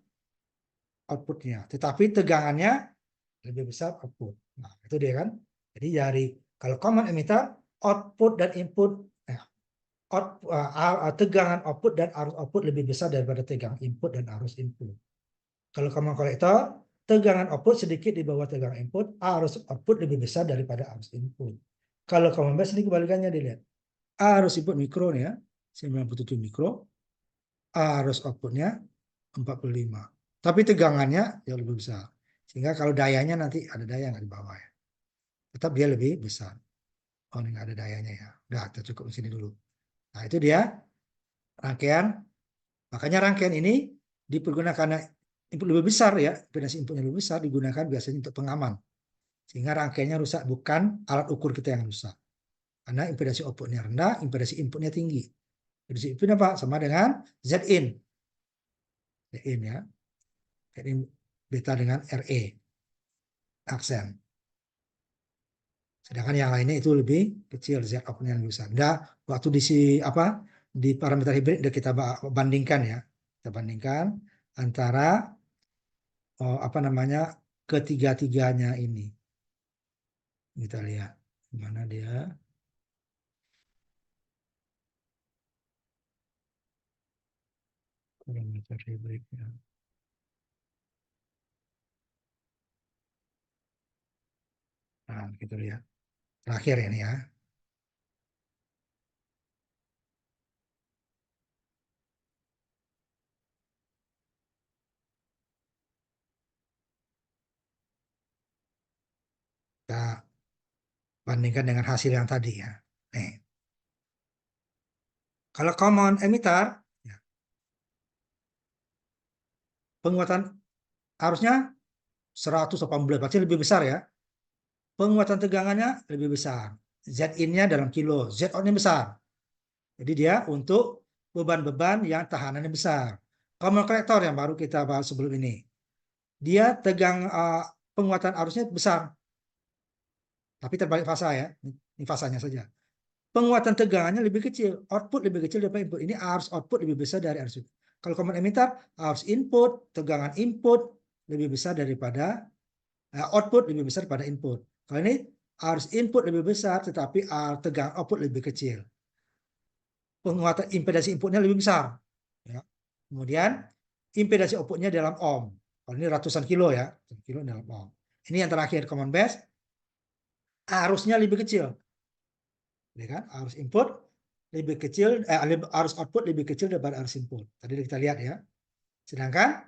outputnya. Tetapi tegangannya lebih besar output. Nah, itu dia kan. Jadi dari kalau common emitter, output dan input, tegangan output dan arus output lebih besar daripada tegangan input dan arus input. Kalau common collector, tegangan output sedikit di bawah tegangan input, arus output lebih besar daripada arus input. Kalau common base ini kebalikannya, dilihat. Arus input mikro nih ya, 97 mikro, arus outputnya 45. Tapi tegangannya jauh lebih besar. Sehingga kalau dayanya nanti ada daya nggak di bawah ya. Tetap dia lebih besar. Oh, ini nggak ada dayanya ya. Udah, kita cukup di sini dulu. Nah, itu dia rangkaian. Makanya rangkaian ini dipergunakan karena input lebih besar ya, impedans inputnya lebih besar, digunakan biasanya untuk pengaman. Sehingga rangkaiannya rusak, bukan alat ukur kita yang rusak. Karena impedansi outputnya rendah, impedansi inputnya tinggi. Impedansi input apa? Sama dengan Zin. Zin ya. Zin beta dengan RE. Aksen. Sedangkan yang lainnya itu lebih kecil, Z outputnya lebih besar. Nah, waktu apa di parameter hibrid kita bandingkan ya. Kita bandingkan antara apa namanya ketiga-tiganya ini. Kita lihat mana dia. Parameter hibridnya. Nah, kita lihat. Terakhir ini ya. Kita bandingkan dengan hasil yang tadi ya. Nih. Kalau common emitter, ya, penguatan arusnya 118, berarti lebih besar ya. Penguatan tegangannya lebih besar. Zin-nya dalam kilo, Zon-nya besar. Jadi dia untuk beban-beban yang tahanannya besar. Common collector yang baru kita bahas sebelum ini, dia penguatan arusnya besar, tapi terbalik fasa ya. Ini fasanya saja. Penguatan tegangannya lebih kecil, output lebih kecil daripada input. Ini arus output lebih besar dari arus input. Kalau common emitter, arus input, tegangan input lebih besar daripada output lebih besar pada input. Kalau ini arus input lebih besar, tetapi tegangan output lebih kecil. Penguatan impedasi inputnya lebih besar. Ya. Kemudian impedasi outputnya dalam ohm. Kalau ini ratusan kilo ya, kilo dalam ohm. Ini yang terakhir common base, arusnya lebih kecil. Ya kan? Arus input lebih kecil, arus output lebih kecil daripada arus input. Tadi kita lihat ya. Sedangkan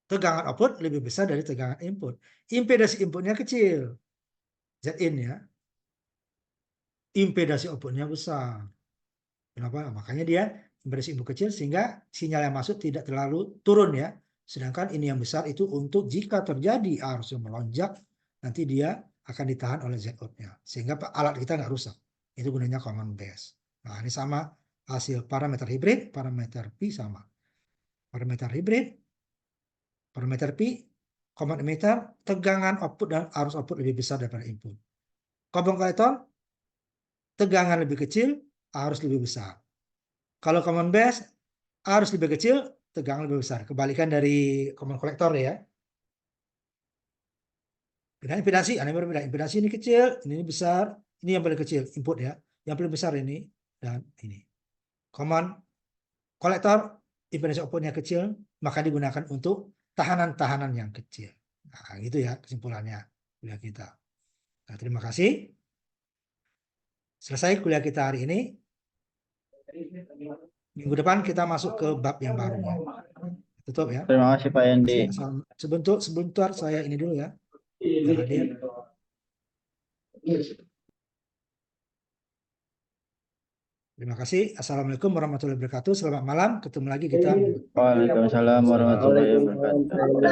tegangan output lebih besar dari tegangan input. Impedasi inputnya kecil, Zin ya. Impedasi outputnya besar. Kenapa? Makanya dia impedasi input kecil sehingga sinyal yang masuk tidak terlalu turun ya. Sedangkan ini yang besar itu untuk jika terjadi arus yang melonjak, nanti dia akan ditahan oleh Zout-nya. Sehingga alat kita nggak rusak. Itu gunanya common base. Nah, ini sama hasil parameter hibrid, parameter Pi sama. Parameter hibrid, parameter Pi, common emitter, tegangan output dan arus output lebih besar daripada input. Common collector, tegangan lebih kecil, arus lebih besar. Kalau common base, arus lebih kecil, tegangan lebih besar. Kebalikan dari common collector ya. Dengan impedasi, berbeda. Impedasi ini kecil, ini besar, ini yang paling kecil, input ya. Yang paling besar ini, dan ini. Common collector, impedasi outputnya kecil, maka digunakan untuk tahanan-tahanan yang kecil. Nah, gitu ya kesimpulannya kuliah kita. Nah, terima kasih. Selesai kuliah kita hari ini. Minggu depan kita masuk ke bab yang baru ya. Tutup ya. Terima kasih Pak Yendi. Sebentar saya ini dulu ya. Biar hadir. Terima kasih. Assalamualaikum warahmatullahi wabarakatuh. Selamat malam. Ketemu lagi kita. Waalaikumsalam warahmatullahi wabarakatuh.